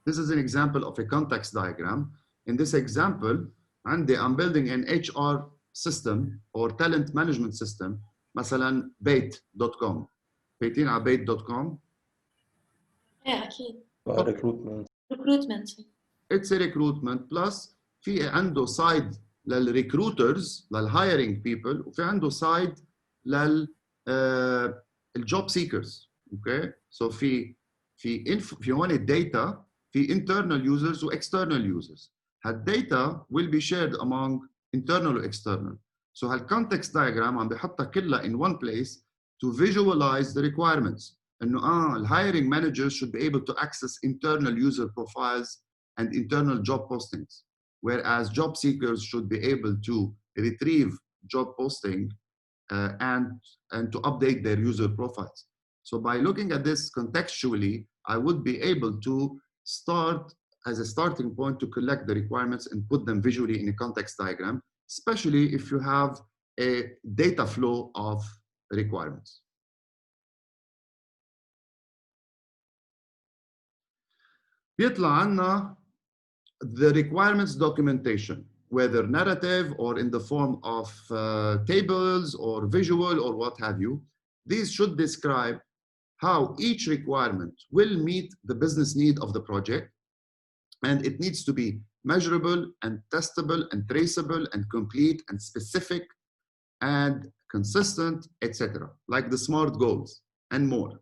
This is an example of a context diagram. In this example, I'm building an HR system or talent management system, مثلا bait.com. بيتين على bait.com. ايه اكيد. recruitment. It's a recruitment plus في عنده side للrecruiters للhiring people وفي عنده side لل job seekers. Okay, so في هون الداتا في internal users و external users. هالداتا will be shared among internal و external. So هالcontext diagram عم بيحطها كلها in one place to visualize the requirements. إنه the hiring managers should be able to access internal user profiles and internal job postings, whereas job seekers should be able to retrieve job posting and to update their user profiles. So by looking at this contextually, I would be able to start as a starting point to collect the requirements and put them visually in a context diagram, especially if you have a data flow of requirements. بيطلع عنا the requirements documentation, whether narrative or in the form of tables or visual or what have you. These should describe how each requirement will meet the business need of the project, and it needs to be measurable and testable and traceable and complete and specific and consistent, etc., like the SMART goals and more.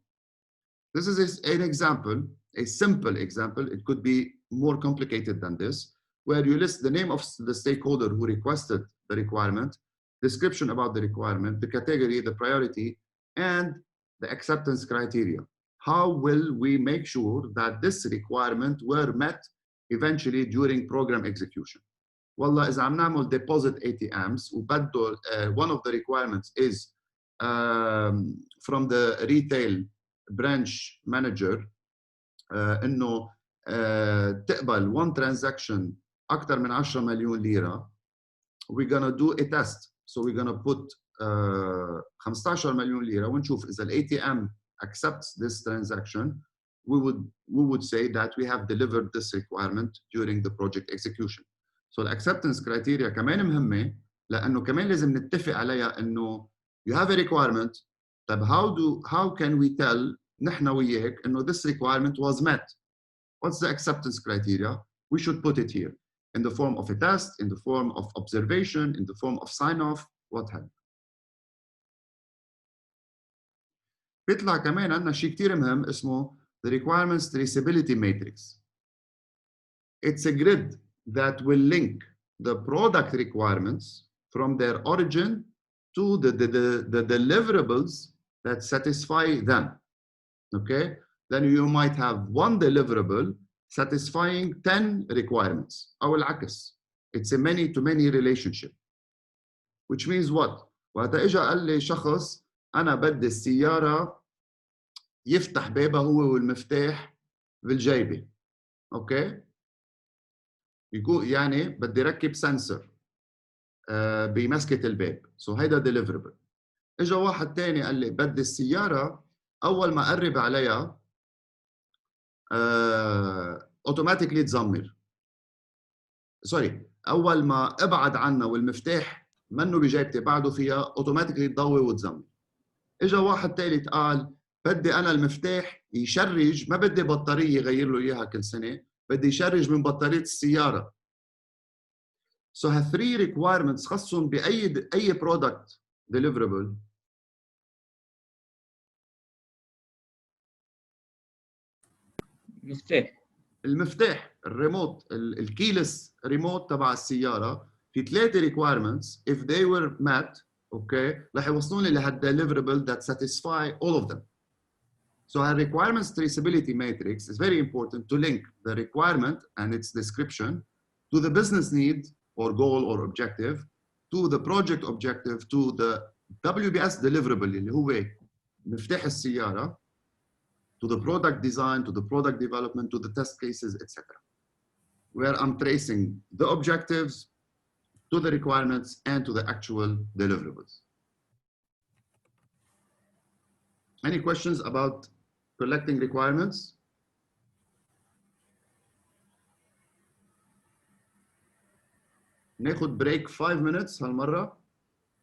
This is an example, a simple example. It could be more complicated than this, where you list the name of the stakeholder who requested the requirement, description about the requirement, the category, the priority, and the acceptance criteria. How will we make sure that this requirement were met eventually during program execution? والله إذا عم نعمل deposit ATMs وبده one of the requirements is from the retail branch manager إنه تقبل one transaction أكثر من 10 مليون ليرة. We're gonna do a test. So we're gonna put 15 مليون ليرة ونشوف إذا ال ATM accepts this transaction. We would say that we have delivered this requirement during the project execution. So the acceptance criteria كمان مهمة لأنه كمان لازم نتفق عليها إنه you have a requirement. طب how can we tell نحن وياك إنه this requirement was met? What's the acceptance criteria? We should put it here in the form of a test, in the form of observation, in the form of sign-off, what have you. بيطلع كمان عندنا شيء كتير مهم اسمه the requirements traceability matrix. It's a grid that will link the product requirements from their origin to the deliverables that satisfy them. Okay? Then you might have one deliverable satisfying 10 requirements. أو العكس. It's a many-to-many relationship. Which means what? وقت اجى قال لي شخص أنا بدي السيارة يفتح بابها هو والمفتاح بالجيبة. أوكي؟ يكون يعني بدي ركب سنسر بمسكة الباب. So هيدا deliverable. اجى واحد تاني قال لي بدي السيارة أول ما أقرب عليها اوتوماتيكلي تزمر. سوري، اول ما ابعد عنها والمفتاح منه بجيبتي بعده فيها اوتوماتيكلي تضوي وتزمر. اجى واحد ثالث قال بدي انا المفتاح يشرج، ما بدي بطاريه يغير له اياها كل سنه، بدي يشرج من بطاريه السياره. So ها 3 requirements خصهم باي product deliverable. المفتاح الريموت الكيلس ريموت تبع السياره في 3 requirements if they were met اوكي رح يوصلوني لهال deliverable that satisfy all of them. So our requirements traceability matrix is very important to link the requirement and its description to the business need or goal or objective, to the project objective, to the WBS deliverable اللي هو مفتاح السياره, to the product design, to the product development, to the test cases, etc. Where I'm tracing the objectives to the requirements and to the actual deliverables. Any questions about collecting requirements? ناخد break 5 minutes هالمرة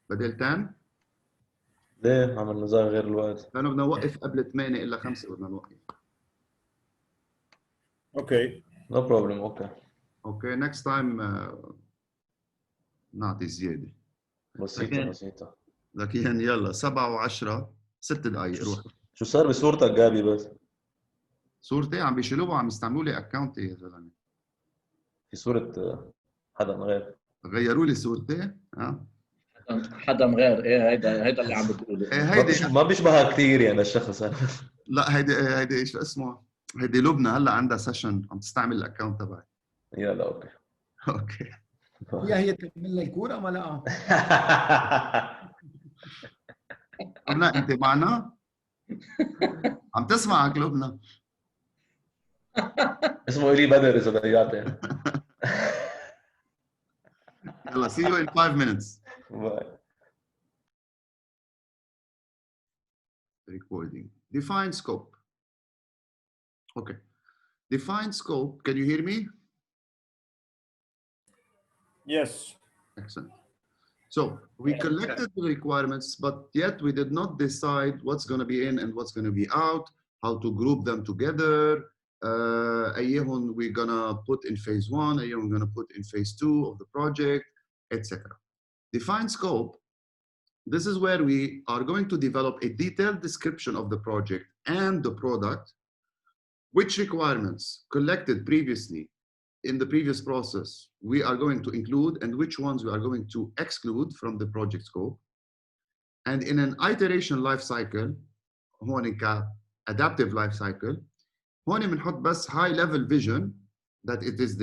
بدل 10. ليه عمل نظام غير الوقت؟ لأنه بدنا نوقف قبل 8 إلا 5 بدنا نوقف. Okay. No problem. Okay. Okay, next time نعطي زيادة. بسيطة. لكن يلا 7 و10 6 دقايق روح. شو صار بصورتك جابي بس؟ صورتي عم بيشيلوها وعم يستعملوا لي اكونتي يا زلمه. في صورة حدا غير. غيروا لي صورتي. حدا غير. ايه هيدا اللي عم بتقوله. إيه هيدي ما بيشبهها كثير يعني الشخص. لا هيدي ايش اسمه؟ هيدي لبنى هلا عندها سيشن عم تستعمل الاكونت تبعي. يلا اوكي. اوكي. هي تكمل لي الكوره ما لا. لبنى انت معنا؟ عم تسمعك لبنى. اسمه إلي بدر إذا ضيعت. يلا see you in 5 minutes. Bye. Recording. Define scope. Okay. Define scope. Can you hear me? Yes. Excellent. So we collected the requirements, but yet we did not decide what's going to be in and what's going to be out, how to group them together. أيهم we're going to put in phase 1, أيهم we're going to put in phase 2 of the project, etc. Define scope. This is where we are going to develop a detailed description of the project and the product, which requirements collected previously in the previous process we are going to include and which ones we are going to exclude from the project scope. And in an iteration life cycle, هون adaptive life cycle, هون بنحط بس high level vision that it is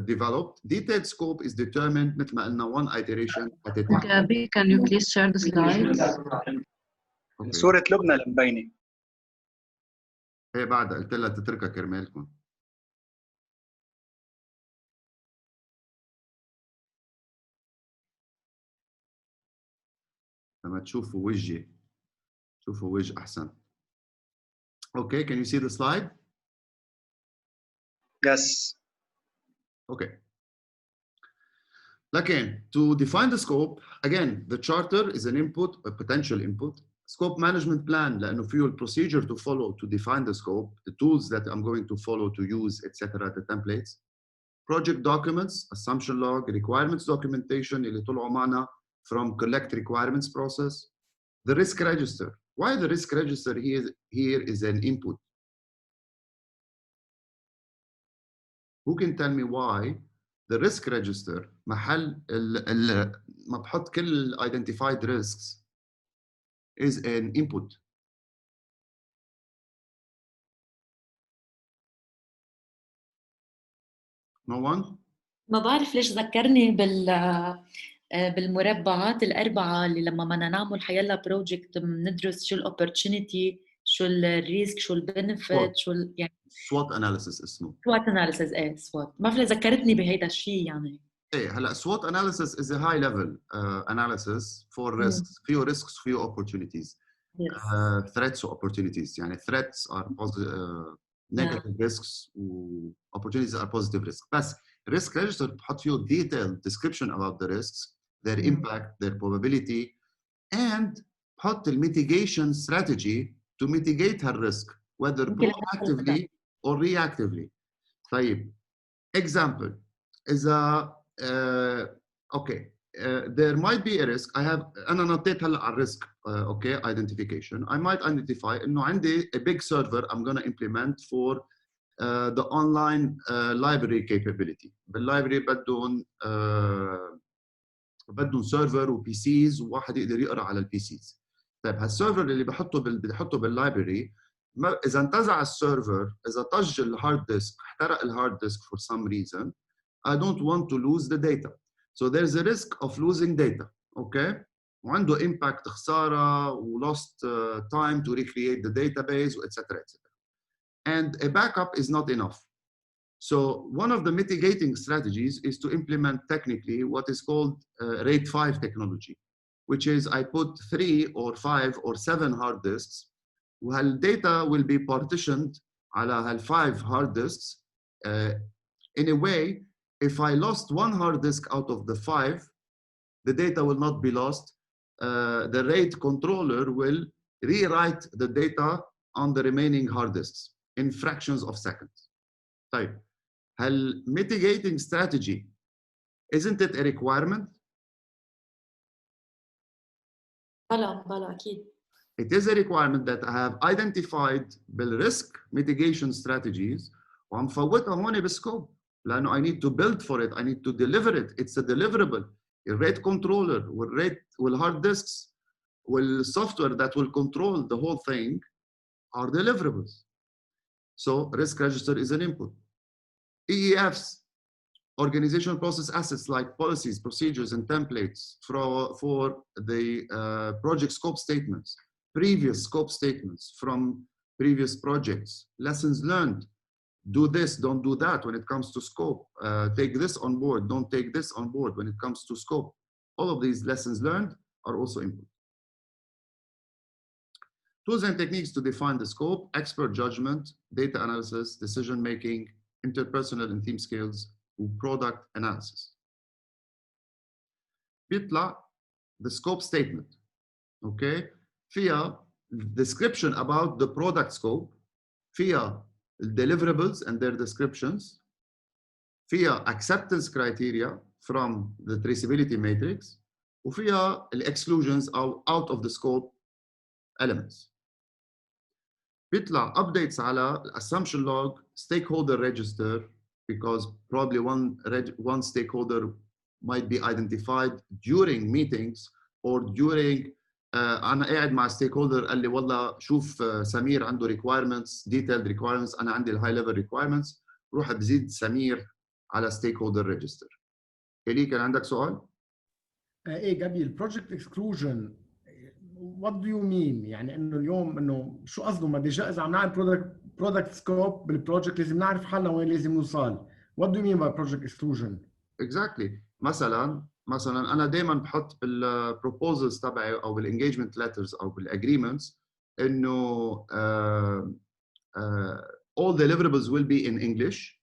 developed. Detailed scope is determined مثل ما قلنا one iteration at a time. Gabi, can you please share the slides? Okay. صورة لبنى المبينة. هي بعد قلت لها تتركها كرمالكم. لما تشوفوا وجهي شوفوا وجه أحسن. Okay, can you see the slide? Yes. Okay. Again, to define the scope, again, the charter is an input, a potential input. Scope management plan, لأنه فيه procedure to follow to define the scope, the tools that I'm going to follow to use, etc., the templates. Project documents, assumption log, requirements documentation اللي طلعوا معنا from collect requirements process. The risk register. Why the risk register here is an input? Who can tell me why the risk register محل ما بحط كل identified risks is an input? No one? ما بعرف ليش ذكرني بالمربعات الأربعة اللي لما بدنا نعمل حيلا بروجكت بندرس شو الأوبورتونيتي، شو الريسك، شو البنفيت، شو يعني SWOT analysis اسمه. SWOT analysis. ايه SWOT. ما بعرف ذكرتني بهيدا الشيء يعني. ايه هلا SWOT analysis is a high level analysis for risks. فيه risks فيه opportunities. Yes. Threats or opportunities. يعني threats are negative risks و opportunities are positive risks. بس risk register بحط فيه detailed description about the risks, their impact, their probability, and بحط mitigation strategy to mitigate her risk, whether proactively or reactively. طيب example is okay. There might be a risk. I have أنا نطيت هلا على risk okay identification. I might identify إنه عندي a big server I'm going to implement for the online library capability. بالlibrary بدهم سيرفر وبي سيز وواحد يقدر يقرا على البي سيز. طيب هالسيرفر اللي بحطه باللايبرري اذا انتزع السيرفر، اذا طج الهارد ديسك، احترق الهارد ديسك for some reason, I don't want to lose the data. So there's a risk of losing data, okay? وعنده impact خسارة و lost time to recreate the database, etc. etc. And a backup is not enough. So one of the mitigating strategies is to implement technically what is called RAID 5 technology, which is I put 3 or 5 or 7 hard disks, while data will be partitioned على هال 5 hard disks in a way, if I lost one hard disk out of the 5, the data will not be lost. The RAID controller will rewrite the data on the remaining hard disks in fractions of seconds. طيب هل mitigating strategy, isn't it a requirement? بلا أكيد. It is a requirement that I have identified بالrisk mitigation strategies ومفوتها هون بالسكوب لأنه I need to build for it, I need to deliver it. It's a deliverable. الريت controller والhard disks والsoftware that will control the whole thing are deliverables. So risk register is an input. EEFs, organizational process assets like policies, procedures, and templates for the project scope statements, previous scope statements from previous projects, lessons learned. Do this, don't do that when it comes to scope. Take this on board, don't take this on board when it comes to scope. All of these lessons learned are also input. Tools and techniques to define the scope: expert judgment, data analysis, decision-making, interpersonal and team skills, product analysis. بيطلع the scope statement. Okay? فيها description about the product scope, فيها deliverables and their descriptions, فيها acceptance criteria from the traceability matrix, وفيها exclusions out of the scope elements. بيطلع updates على assumption log, stakeholder register, because probably one stakeholder might be identified during meetings or during أنا قاعد مع stakeholder قال لي والله شوف سمير عنده requirements, detailed requirements, أنا عندي high level requirements، روح بزيد سمير على stakeholder register. إلي كان عندك سؤال؟ ايه جابي project exclusion what do you mean؟ يعني انه اليوم انه شو قصده؟ ما ديجا اذا عم نعمل product scope بالبروجكت لازم نعرف حالنا وين لازم نوصل. What do you mean by project exclusion؟ Exactly. مثلا انا دائما بحط بالبروبوزلز تبعي او بالانجيجمنت ليترز او بالاجريمنتس انه all deliverables will be in English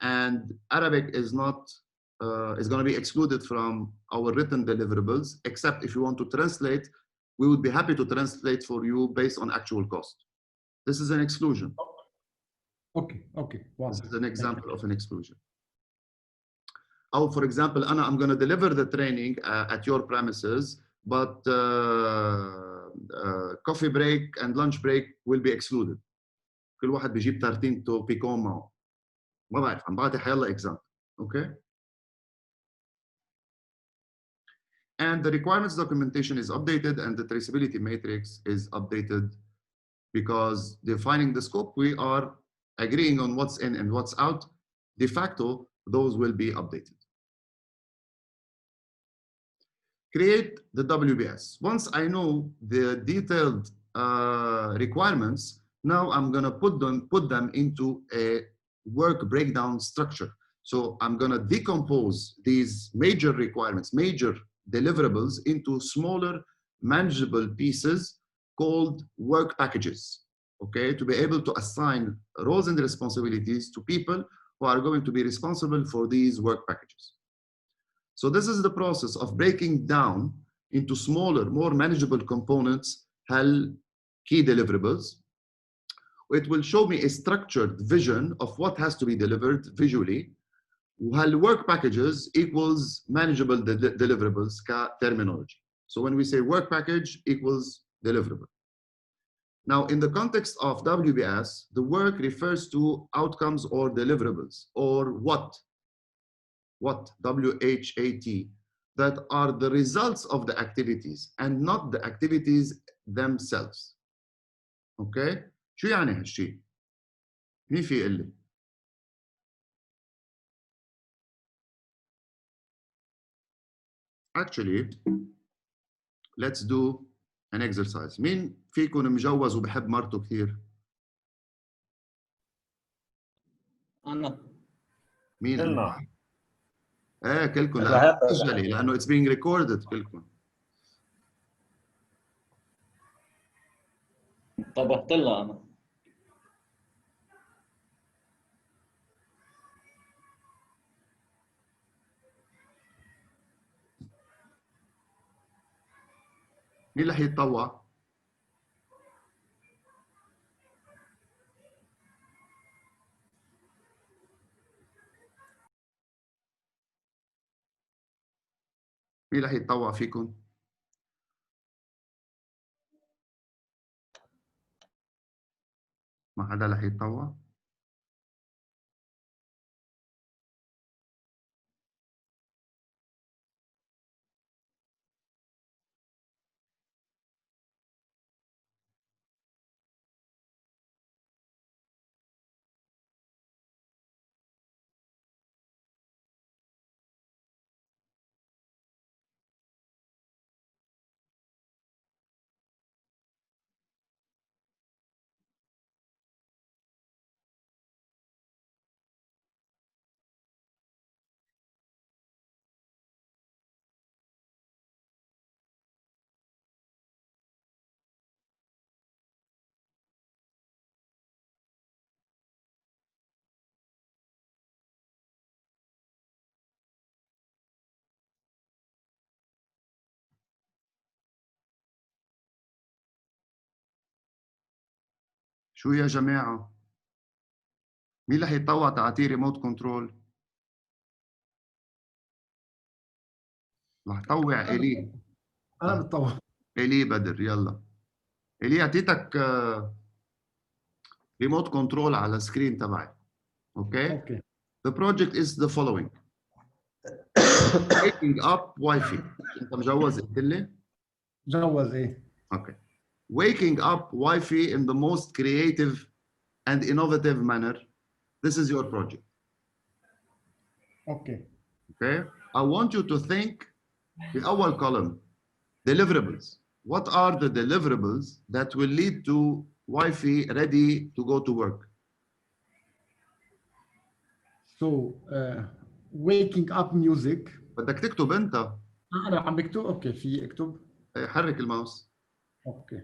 and Arabic is not is going to be excluded from our written deliverables, except if you want to translate, we would be happy to translate for you based on actual cost. This is an exclusion. Okay. Wow. This is an example of an exclusion. Oh, for example, Anna, I'm going to deliver the training at your premises, but coffee break and lunch break will be excluded. كل واحد بيجيب ترتيبته بيكون معه. ما بعرف، عم بعطي حيلا example. Okay? And the requirements documentation is updated and the traceability matrix is updated because defining the scope, we are agreeing on what's in and what's out. De facto, those will be updated. Create the WBS. Once I know the detailed requirements, now I'm going to put them into a work breakdown structure. So I'm going to decompose these major requirements, major deliverables into smaller manageable pieces called work packages, okay, to be able to assign roles and responsibilities to people who are going to be responsible for these work packages. So this is the process of breaking down into smaller, more manageable components, key deliverables. It will show me a structured vision of what has to be delivered visually. Work packages equals manageable deliverables terminology. So when we say work package equals deliverable. Now, in the context of WBS, the work refers to outcomes or deliverables, or what, WHAT, that are the results of the activities and not the activities themselves. Okay? شو يعني هالشيء؟ مين في يقول لي؟ Actually, let's do an exercise. مين فيكم مجوز وبحب مرته كثير؟ أنا. مين؟ كلنا. ايه كلكم لا سجلي لأنه it's being recorded كلكم. انتبهت لها أنا. مين رح يتطوع؟ مين رح يتطوع فيكم؟ ما حدا رح يتطوع؟ شو يا جماعة؟ مين رح يتطوع تعطيه ريموت كنترول؟ رح طوع إلي. انا بتطوع. إلي بدر يلا. إلي اعطيتك ريموت كنترول على السكرين تبعي. اوكي؟ The project is the following. Waking up Wi-Fi. انت مجوز قلت لي؟ مجوز ايه. Okay. Waking up Wi-Fi in the most creative and innovative manner. This is your project. Okay. I want you to think the أول column, deliverables. What are the deliverables that will lead to Wi-Fi ready to go to work? So, waking up music. بدك تكتب أنت. أنا عم بكتب. أوكي، في أكتب. حرك الماوس. أوكي.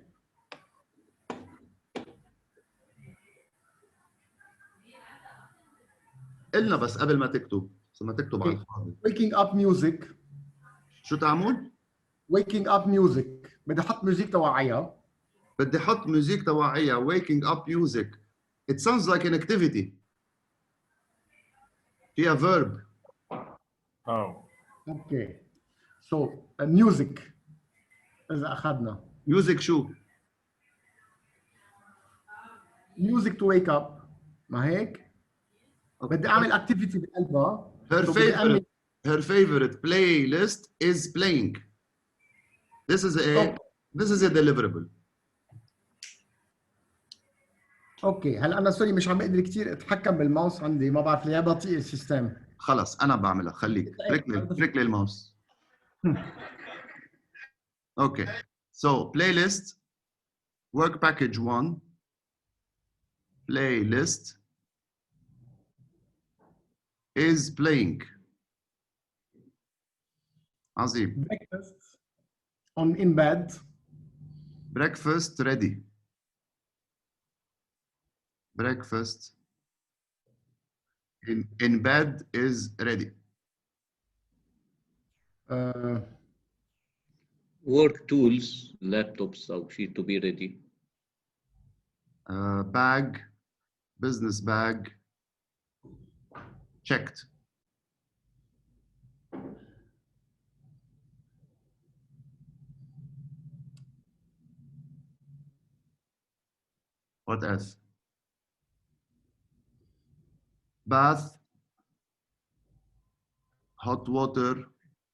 قلنا بس قبل ما تكتب، ما تكتب على الفاضي. Waking up music. شو تعمل؟ Waking up music. بدي أحط موزيك توعية. بدي أحط موزيك توعية. Waking up music. It sounds like an activity. فيها verb. اوكي. So music إذا أخذنا. Music شو؟ Music to wake up. ما هيك؟ بدي أعمل activity بقلبها. Her favorite playlist is playing. This is a deliverable. اوكي، هلا انا سوري مش عم بقدر كثير اتحكم بالماوس، عندي ما بعرف ليه بطيء السيستم. خلص انا بعملها، خليك ترك لي الماوس. اوكي. So playlist work package 1 playlist is playing. عظيم. Breakfast in bed. Breakfast ready. Breakfast in bed is ready. Work tools, laptops أو شيء to be ready. Bag, business bag, checked. What else? Bath, hot water.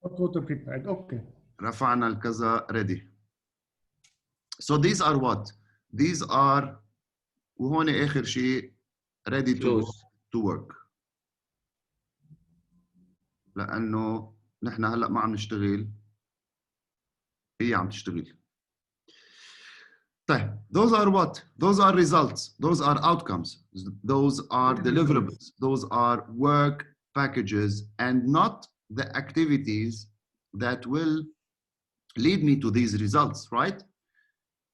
Hot water prepared. Okay. رفعنا الكذا ready. So these are what? These are وهون آخر شيء ready to work. لأنه نحن هلا ما عم نشتغل، هي عم تشتغل. طيب, those are what? Those are results. Those are outcomes. Those are deliverables. Those are work packages and not the activities that will lead me to these results, right?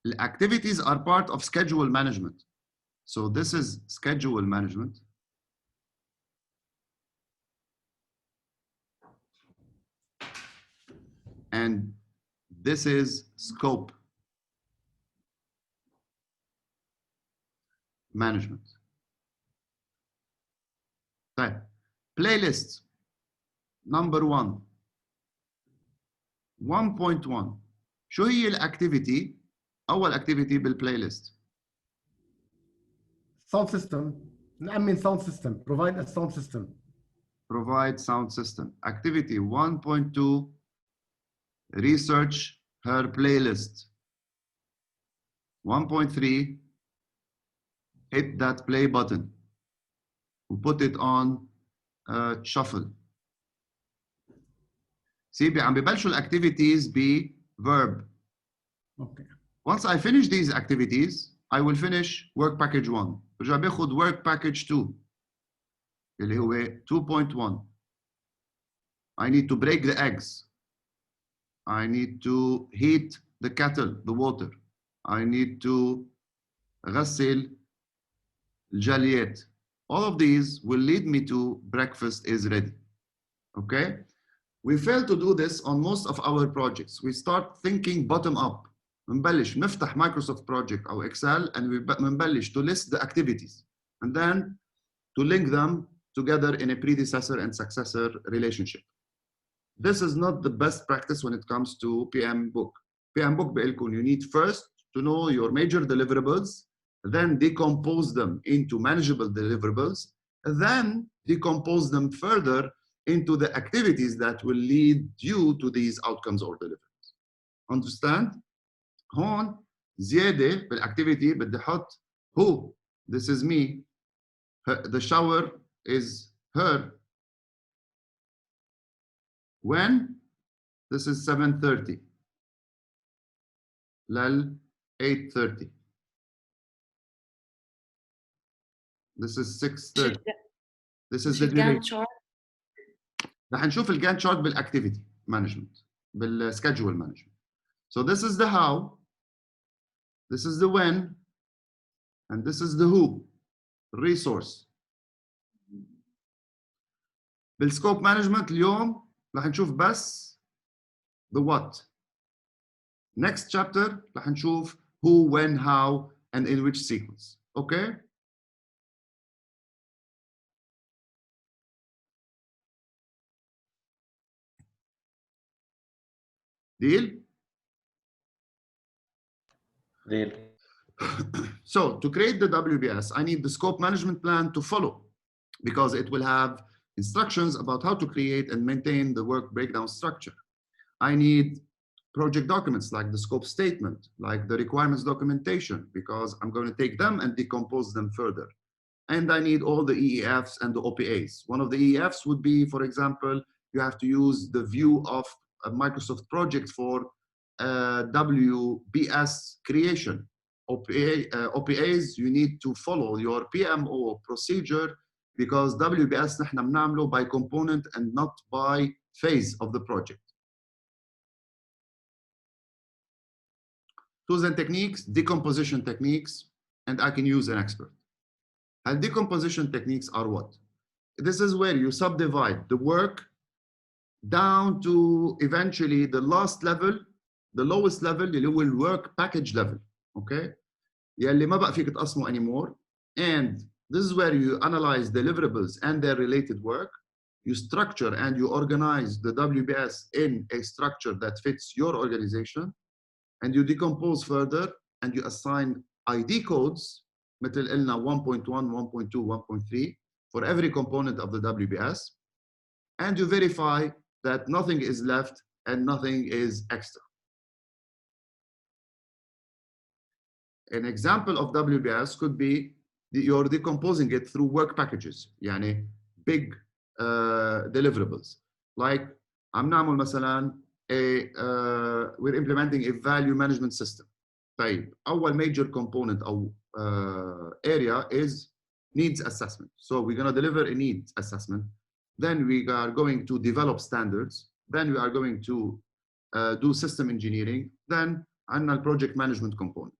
The activities are part of schedule management. So this is schedule management. And this is scope management. طيب, playlists number 1 1.1 شو هي الاكتيفيتي؟ اول اكتيفيتي بالبلاي ليست. sound system. نأمن sound system. Provide a sound system. Provide sound system. Activity 1.2, research her playlist. 1.3, hit that play button. We put it on shuffle. See, عم ببلشوا الactivities ب verb. Okay. Once I finish these activities, I will finish work package 1. برجع باخد work package 2 اللي هو 2.1. I need to break the eggs. I need to heat the kettle, the water. I need to غسل الجاليات. All of these will lead me to breakfast is ready. Okay? We fail to do this on most of our projects. We start thinking bottom up. نبلش نفتح Microsoft project أو Excel and we نبلش to list the activities and then to link them together in a predecessor and successor relationship. This is not the best practice when it comes to PM book. PM book بيقولكم you need first to know your major deliverables, then decompose them into manageable deliverables, and then decompose them further into the activities that will lead you to these outcomes or deliverables. Understand? هون زيادة بالactivity بدي أحط who. This is me. The shower is her. When? This is 7:30. لل 8:30. This is 6:30. This is the duration. رح نشوف الجانت شارت بالاكتيفيتي مانجمنت بالسكادجول مانجمنت. So this is the how, this is the when, and this is the who, resource. بالسكوب مانجمنت اليوم رح نشوف بس the what. Next chapter رح نشوف who, when, how, and in which sequence. Okay? Deal? Deal. So to create the WBS, I need the scope management plan to follow because it will have instructions about how to create and maintain the work breakdown structure. I need project documents like the scope statement, like the requirements documentation, because I'm going to take them and decompose them further. And I need all the EEFs and the OPAs. One of the EEFs would be, for example, you have to use the view of a Microsoft project for WBS creation. OPAs, you need to follow your PMO procedure because WBS نحن بنعمله by component and not by phase of the project. Tools and techniques, decomposition techniques, and I can use an expert. And decomposition techniques are what? This is where you subdivide the work down to eventually the last level, the lowest level اللي هو الwork package level. Okay? يلي ما بقى فيك تقسمه anymore. And this is where you analyze deliverables and their related work. You structure and you organize the WBS in a structure that fits your organization. And you decompose further and you assign ID codes مثل قلنا 1.1, 1.2, 1.3 for every component of the WBS. And you verify that nothing is left and nothing is extra. An example of WBS could be you're decomposing it through work packages, يعني big deliverables. Like I'm نعمل مثلا we're implementing a value management system. طيب أول major component أو area is needs assessment. So we're going to deliver a needs assessment. Then we are going to develop standards. Then we are going to do system engineering. Then عندنا project management component.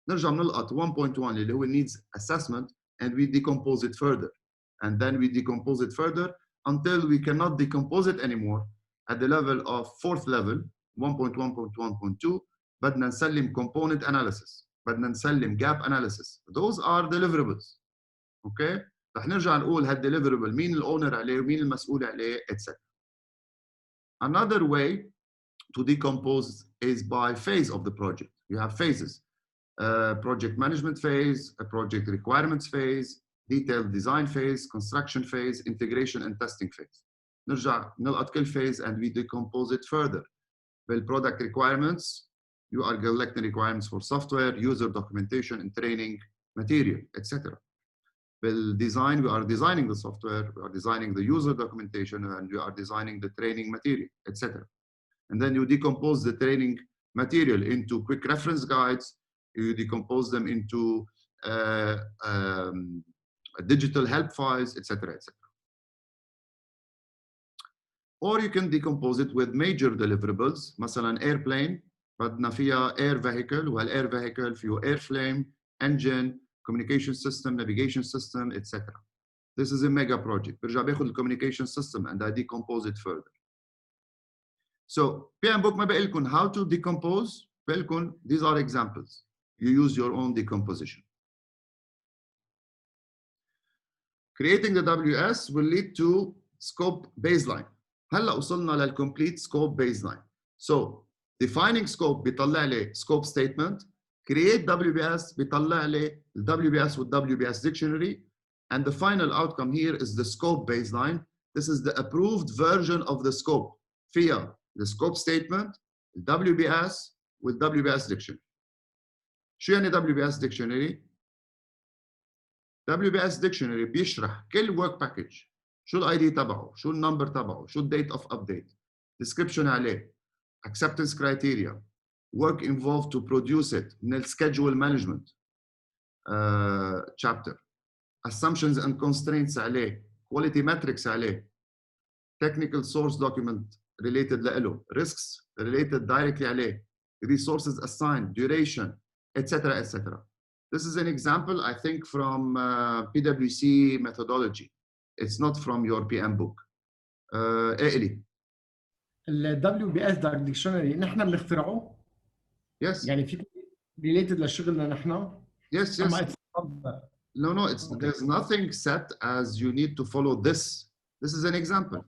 نرجع نلقط 1.1 اللي هو needs assessment and we decompose it further. And then we decompose it further until we cannot decompose it anymore at the level of fourth level 1.1.1.2 بدنا نسلم component analysis. بدنا نسلم gap analysis. Those are deliverables. Okay? رح نرجع نقول هالديليفربل مين الاونر عليه ومين المسؤول عليه etc. Another way to decompose is by phase of the project. You have phases. project management phase, a project requirements phase, detailed design phase, construction phase, integration and testing phase. نرجع نلقط كل phase and we decompose it further. Product requirements, you are collecting requirements for software, user documentation and training material, etc. Design, we are designing the software, we are designing the user documentation, and we are designing the training material, etc. And then you decompose the training material into quick reference guides, you decompose them into digital help files, etc., etc. Or you can decompose it with major deliverables, مثلا airplane, بدنا فيها air vehicle, وهالاir vehicle فيه airframe, engine, communication system, navigation system, etc. This is a mega project. برجع باخذ the communication system and I decompose it further. So PM book ما بقول لكم how to decompose, بقول لكم these are examples. You use your own decomposition. Creating the WS will lead to scope baseline. هلا وصلنا للcomplete scope baseline. So defining scope بيطلع لي scope statement. Create WBS بيطلع لي WBS with WBS dictionary. And the final outcome here is the scope baseline. This is the approved version of the scope. فيها the scope statement, WBS with WBS dictionary. شو يعني WBS dictionary? WBS dictionary بيشرح كل work package. شو الاي دي تبعه، شو النمبر تبعه، شو الديت اوف ابديت، description عليه، acceptance criteria, work involved to produce it من الschedule management chapter, assumptions and constraints عليه، quality metrics عليه، technical source document related له، risks related directly عليه، resources assigned, duration, etc., etc. This is an example, I think, from PwC methodology. It's not from your PM book. إلي. ال WBS dictionary نحن بنخترعه؟ Yes. يعني في related لشغلنا نحن؟ Yes, yes. No, there's nothing set as you need to follow this. This is an example.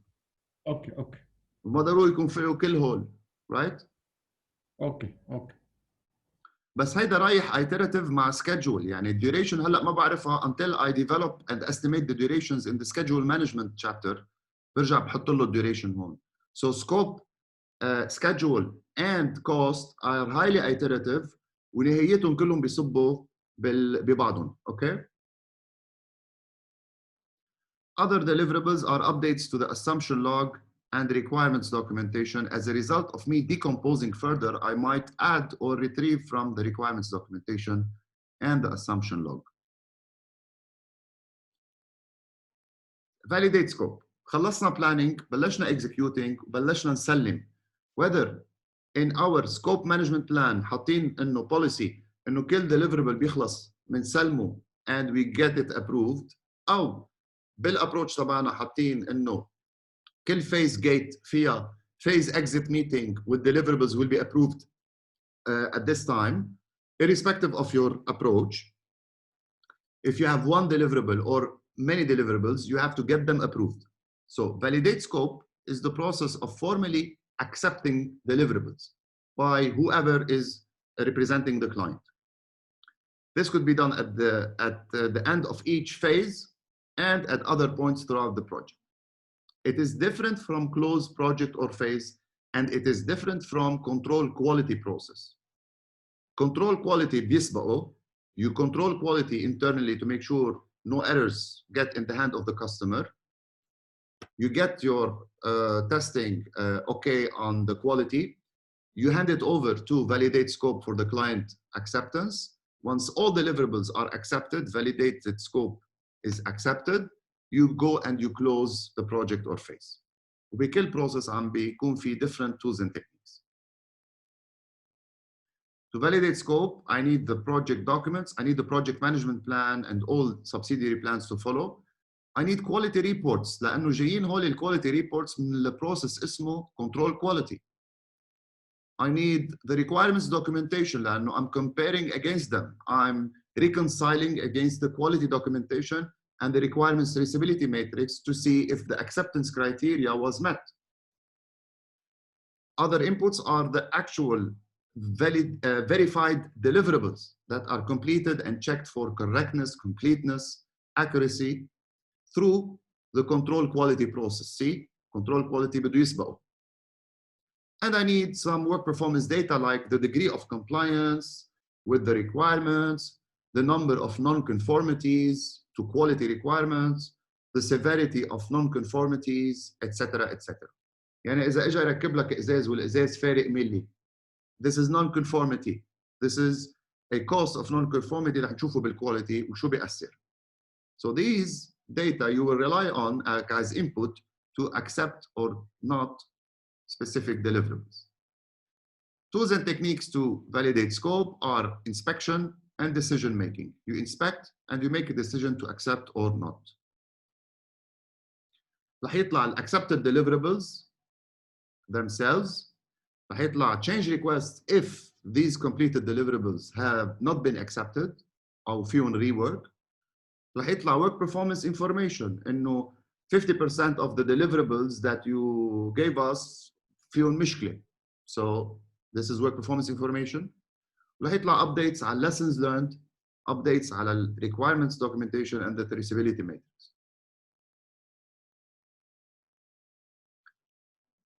Okay. وما ضروري يكون فيه كل هول, right? Okay. بس هيدا رايح iterative مع schedule. يعني الديوريشن هلا ما بعرفها until I develop and estimate the durations in the schedule management chapter. برجع بحط له الديوريشن هون. So scope, schedule and cost are highly iterative ونهايتهم كلهم بيصبوا ببعضهم. Okay. Other deliverables are updates to the assumption log and requirements documentation. As a result of me decomposing further, I might add or retrieve from the requirements documentation and the assumption log. Validate scope. خلصنا planning, بلشنا executing, بلشنا نسلم. Whether in our scope management plan حاطين انه policy انه كل deliverable بيخلص بنسلمه and we get it approved، او بالapproach تبعنا حاطين انه كل phase gate فيها phase exit meeting with deliverables will be approved at this time, irrespective of your approach. If you have one deliverable or many deliverables, you have to get them approved. So validate scope is the process of formally accepting deliverables by whoever is representing the client. This could be done at the end of each phase and at other points throughout the project. It is different from closed project or phase, and it is different from control quality process. Control quality بيسبقه. You control quality internally to make sure no errors get in the hand of the customer. You get your testing okay on the quality. You hand it over to validate scope for the client acceptance. Once all deliverables are accepted, validated scope is accepted, you go and you close the project or phase. وبكل process عم بيكون في different tools and techniques. To validate scope, I need the project documents, I need the project management plan and all subsidiary plans to follow. I need quality reports لأنه جايين هول quality reports من البروسيس اسمه control quality. I need the requirements documentation لأنه I'm comparing against them. I'm reconciling against the quality documentation and the requirements traceability matrix to see if the acceptance criteria was met. Other inputs are the actual verified deliverables that are completed and checked for correctness, completeness, accuracy through the control quality process. See, control quality بده يسبقه. And I need some work performance data like the degree of compliance with the requirements, the number of non-conformities to quality requirements, the severity of non-conformities, etc. etc. يعني إذا إجا يركب لك إزاز والإزاز فارق ملي. This is non-conformity. This is a cause of non-conformity رح نشوفه بالquality وشو بيأثر. So these data you will rely on as input to accept or not specific deliverables. Tools and techniques to validate scope are inspection and decision making. You inspect and you make a decision to accept or not. رح يطلع accepted deliverables themselves. رح يطلع change requests if these completed deliverables have not been accepted أو فيهم rework. رح يطلع work performance information إنه 50% of the deliverables that you gave us فيهم مشكلة. So this is work performance information. رح يطلع updates على lessons learned, updates على requirements documentation and the traceability matrix.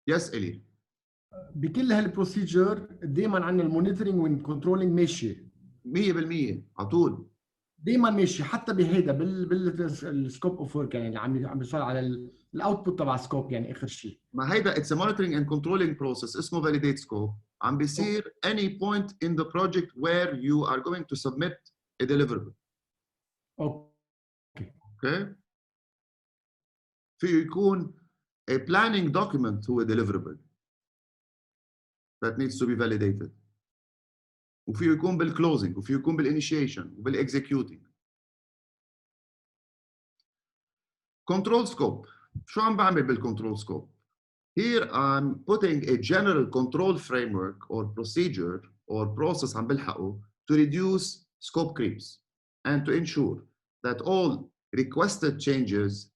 Yes, Eli. بكل هالبروسيجر دائما عندنا المونيتورنج والكنترولينج ماشيه 100% على طول دائما ماشي حتى بهيدا بالسكوب اوف ورك يعني اللي عم بيشتغل على الاوتبوت تبع سكوب يعني اخر شيء ما هيدا it's a monitoring and controlling process اسمه validate scope عم بيصير any point in the project where you are going to submit a deliverable. Okay. فيه يكون a planning document هو deliverable that needs to be validated. وفيه يكون بالclosing وفيه يكون بالinitiation وبالexecuting. Control scope. شو عم بعمل بالcontrol scope? Here I'm putting a general control framework or procedure or process عم بلحقه to reduce scope creeps and to ensure that all requested changes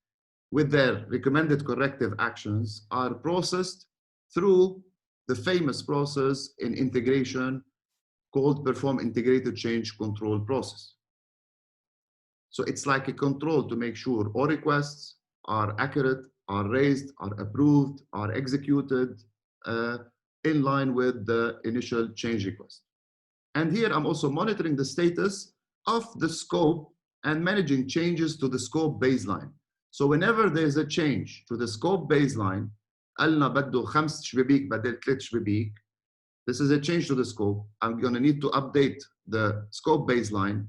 with their recommended corrective actions are processed through the famous process in integration called perform integrated change control process. So it's like a control to make sure all requests are accurate, are raised, are approved, are executed in line with the initial change request. And here I'm also monitoring the status of the scope and managing changes to the scope baseline. So whenever there's a change to the scope baseline, قالنا بده 5 شبابيك بدل 3 شبابيك. This is a change to the scope. I'm going to need to update the scope baseline.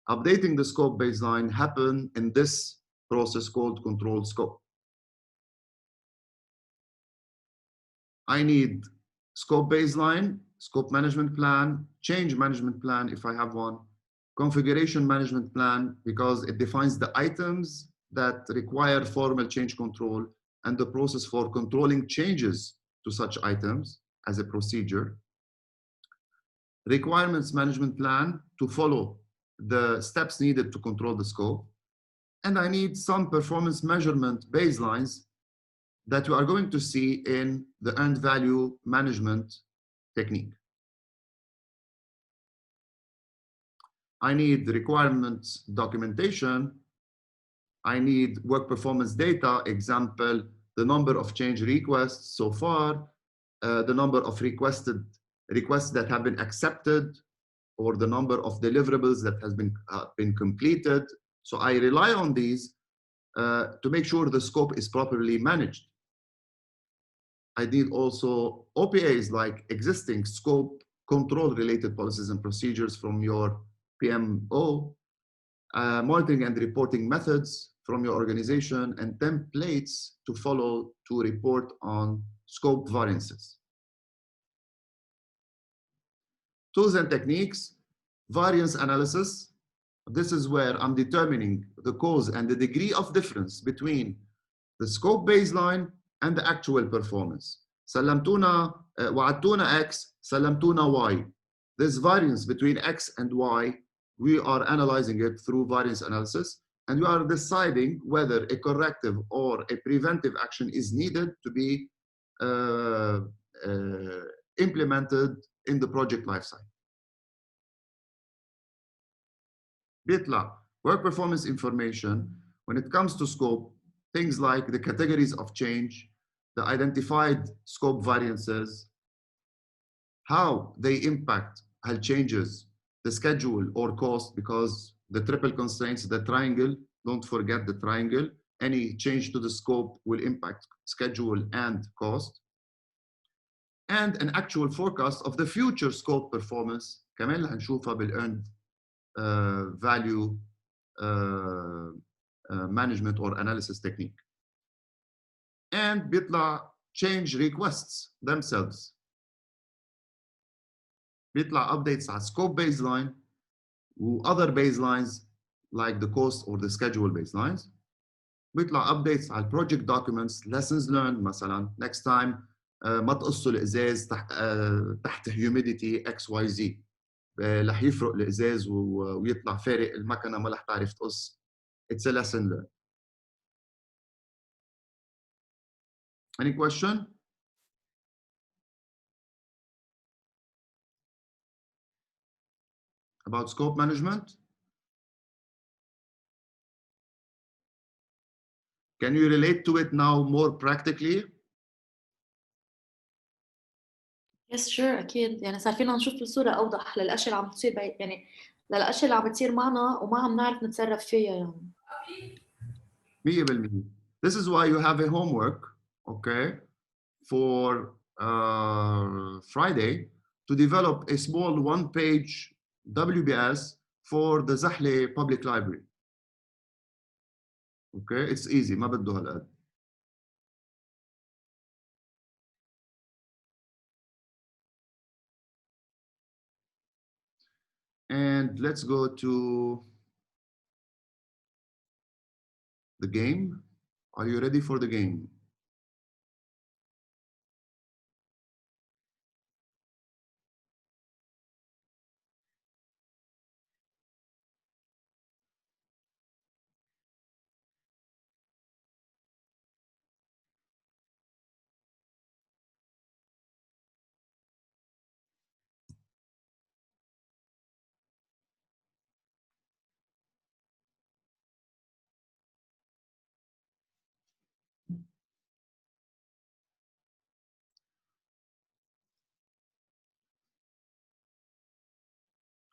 Updating the scope baseline happen in this process called control scope. I need scope baseline, scope management plan, change management plan if I have one, configuration management plan because it defines the items that require formal change control and the process for controlling changes to such items as a procedure. Requirements management plan to follow the steps needed to control the scope. And I need some performance measurement baselines that we are going to see in the earned value management technique. I need the requirements documentation. I need work performance data, example, the number of change requests so far, the number of requests that have been accepted, or the number of deliverables that has been completed. So I rely on these to make sure the scope is properly managed. I need also OPAs like existing scope control related policies and procedures from your PMO, monitoring and reporting methods from your organization, and templates to follow to report on scope variances. Tools and techniques, variance analysis. This is where I'm determining the cause and the degree of difference between the scope baseline and the actual performance. سلمتونا وعدتونا X, سلمتونا Y. This variance between X and Y, we are analyzing it through variance analysis, and we are deciding whether a corrective or a preventive action is needed to be implemented in the project lifecycle. بيطلع work performance information when it comes to scope, things like the categories of change, the identified scope variances, how they impact, هل changes the schedule or cost, because the triple constraints, the triangle, don't forget the triangle, any change to the scope will impact schedule and cost, and an actual forecast of the future scope performance كمان اللي هنشوفها بالاearned value management or analysis technique. And بيطلع change requests themselves. بيطلع updates على scope baseline و other baselines like the cost or the schedule baselines. بيطلع updates على project documents, lessons learned مثلا next time ما تقصوا الازاز تحت humidity XYZ. رح يفرق الازاز ويطلع فارق المكنه ما رح تعرف تقص. It's a lesson learned. Any question? About scope management? Can you relate to it now more practically? Yes sure أكيد يعني صار فينا نشوف بصورة أوضح للأشياء اللي عم تصير يعني للأشياء اللي عم تصير معنا وما عم نعرف نتصرف فيها يعني. 100%. This is why you have a homework, okay, for Friday to develop a small one-page WBS for the Zahle Public Library. Okay, it's easy, ما بده هالقد. And let's go to the game. Are you ready for the game?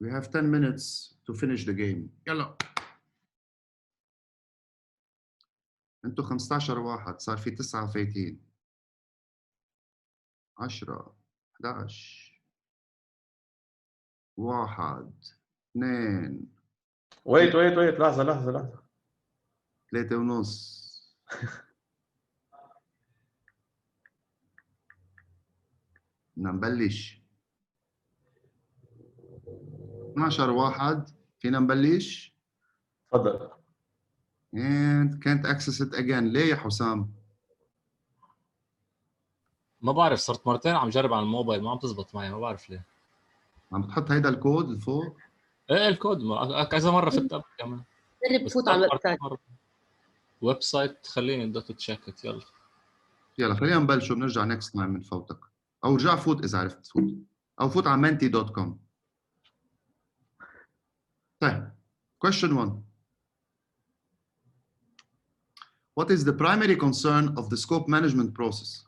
We have 10 minutes to finish the game. يلا. انتوا 15 واحد صار في 9 فايتين. 10 11 1 2 ويت لحظة 3 ونص. بدنا نبلش. 12 واحد فينا نبلش؟ تفضل. And can't access it again. ليه يا حسام؟ ما بعرف صرت مرتين عم جرب على الموبايل ما عم تزبط معي ما بعرف ليه. عم بتحط هيدا الكود الفوق؟ ايه الكود كذا مرة فتت كمان. جرب فوت على الويب سايت. ويب سايت خليني دوت تشيك يلا. يلا خلينا نبلش وبنرجع نكست تايم من فوتك. او رجع فوت اذا عرفت تفوت. او فوت على menti.com. طيب. Question 1. What is the primary concern of the scope management process?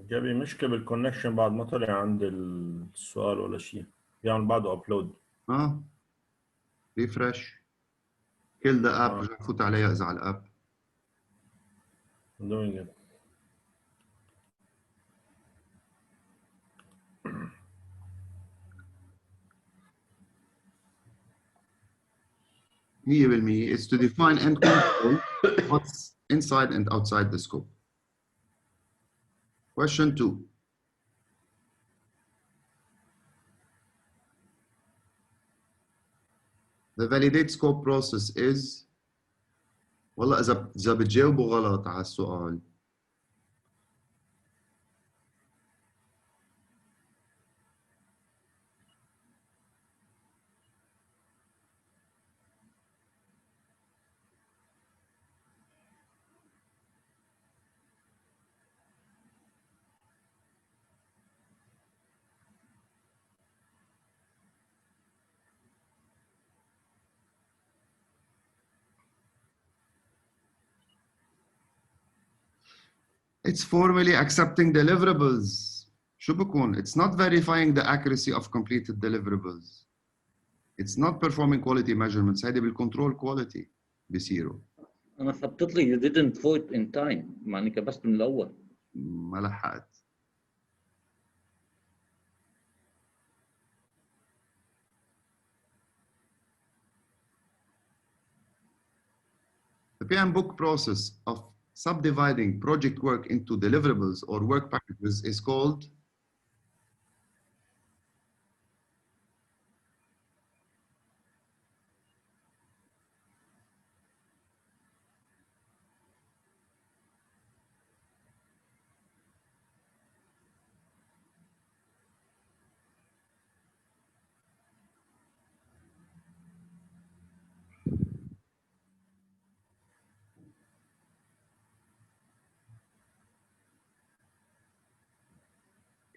جابي مشكلة بالكونكشن بعد ما طلع عند السؤال ولا شيء. بيعمل بعده ابلود. ريفرش. كل ذا اب رجع فوت عليها اذا على الاب. doing it. is to define and control what's inside and outside the scope. Question 2. The validate scope process is والله إذا بتجاوبوا غلط على السؤال It's formally accepting deliverables. شو بكون؟ It's not verifying the accuracy of completed deliverables. It's not performing quality measurements. هيدي بالcontrol quality بيصيروا. انا خطط لي you didn't vote in time مع اني كبست من الاول. ما لحقت. The PM book process of subdividing project work into deliverables or work packages is called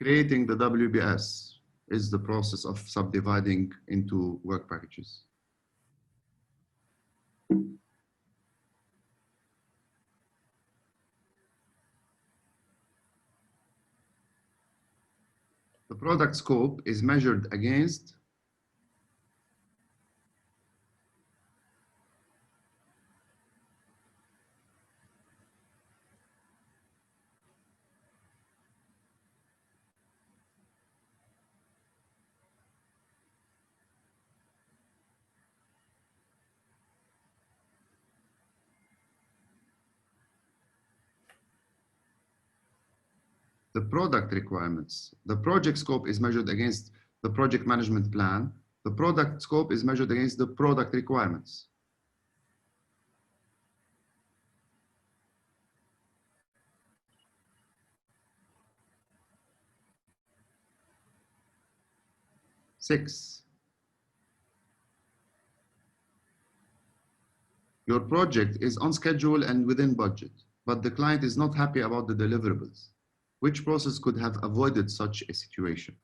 creating the WBS is the process of subdividing into work packages. The product scope is measured against the product requirements. The project scope is measured against the project management plan. The product scope is measured against the product requirements. Six, your project is on schedule and within budget, but the client is not happy about the deliverables. Which process could have avoided such a situation?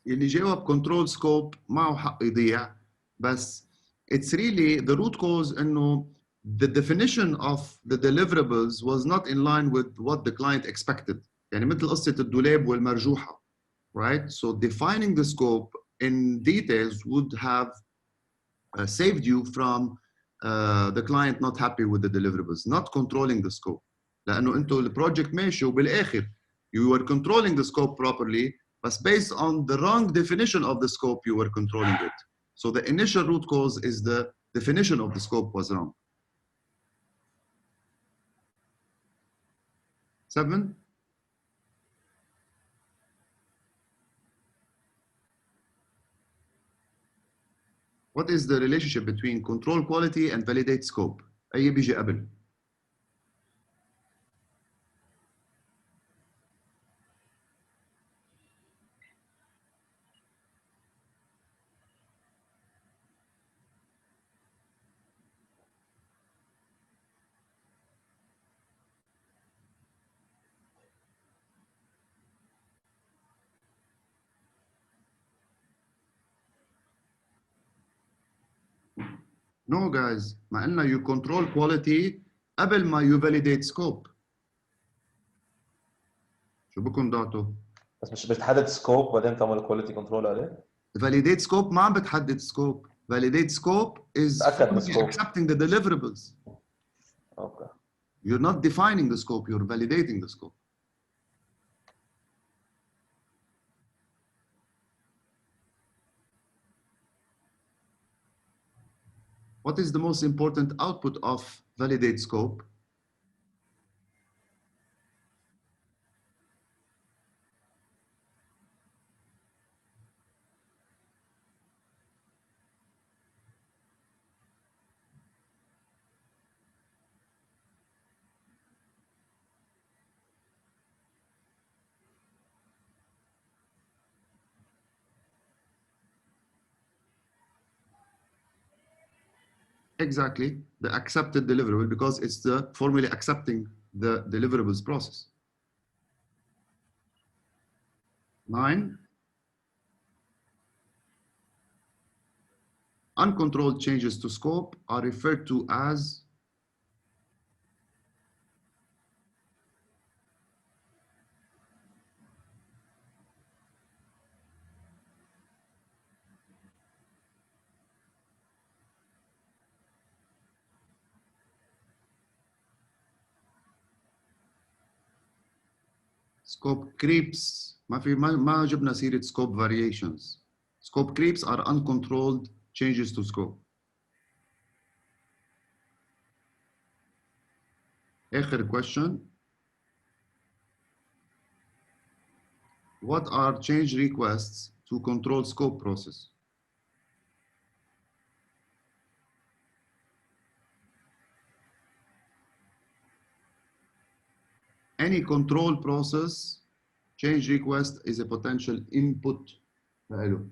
اللي جاوب control scope معه حق يضيع بس it's really the root cause انه the definition of the deliverables was not in line with what the client expected. يعني مثل قصة الدولاب والمرجوحة, right? So defining the scope in details would have saved you from the client not happy with the deliverables, not controlling the scope. لأنه أنتوا البروجكت ماشي وبالآخر you were controlling the scope properly, but based on the wrong definition of the scope, you were controlling it. So the initial root cause is the definition of the scope was wrong. 7. What is the relationship between control quality and validate scope? أي بيجي قبل؟ No guys, ما قلنا you control quality قبل ما you validate scope. شو بكون ضعته؟ بس مش بتحدد سكوب وبعدين تعمل كواليتي كنترول عليه؟ validate scope ما عم بتحدد scope. Validate scope is accepting the deliverables. Okay. You're not defining the scope, you're validating the scope. What is the most important output of validate scope? Exactly, the accepted deliverable, because it's the formally accepting the deliverables process. 9. Uncontrolled changes to scope are referred to as scope creeps. ما جبنا سيرة scope variations. Scope creeps are uncontrolled changes to scope. آخر question. What are change requests to control scope process? Any control process, change request is a potential input له.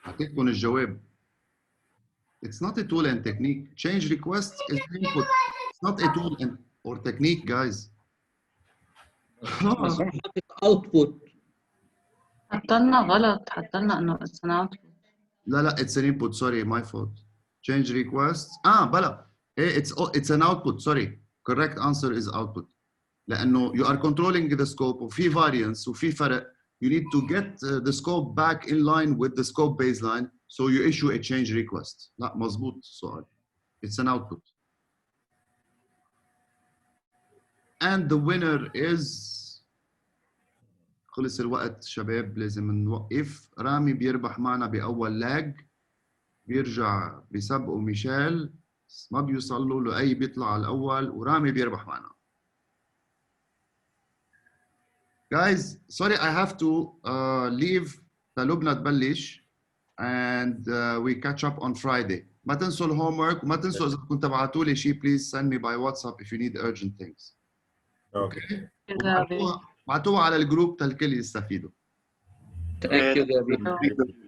أعطيتكم الجواب. It's not a tool and technique. Change request is input. It's not a tool and or technique, guys. بس هم حاطط اوتبوت. حطلنا غلط، حطلنا انه it's an output. لا it's an input. Sorry, my fault. Change request. بلا. It's an output. Sorry. Correct answer is output. لأنه you are controlling the scope وفي variance وفي فرق. You need to get the scope back in line with the scope baseline. So you issue a change request. لا مظبوط السؤال. It's an output. And the winner is خلص الوقت شباب لازم نوقف. رامي بيربح معنا بأول لاج. بيرجع بيسبقوا ميشيل ما بيوصل له لأي بيطلع على الأول ورامي بيربح معنا. Guys, sorry I have to leave. لبنى تبلش and we catch up on Friday. ما تنسوا الهومورك وما تنسوا إذا كنتوا تبعتوا لي شيء please send me by WhatsApp if you need urgent things. Okay. بعتوها على الجروب تالكل يستفيدوا. Thank you, Gabby.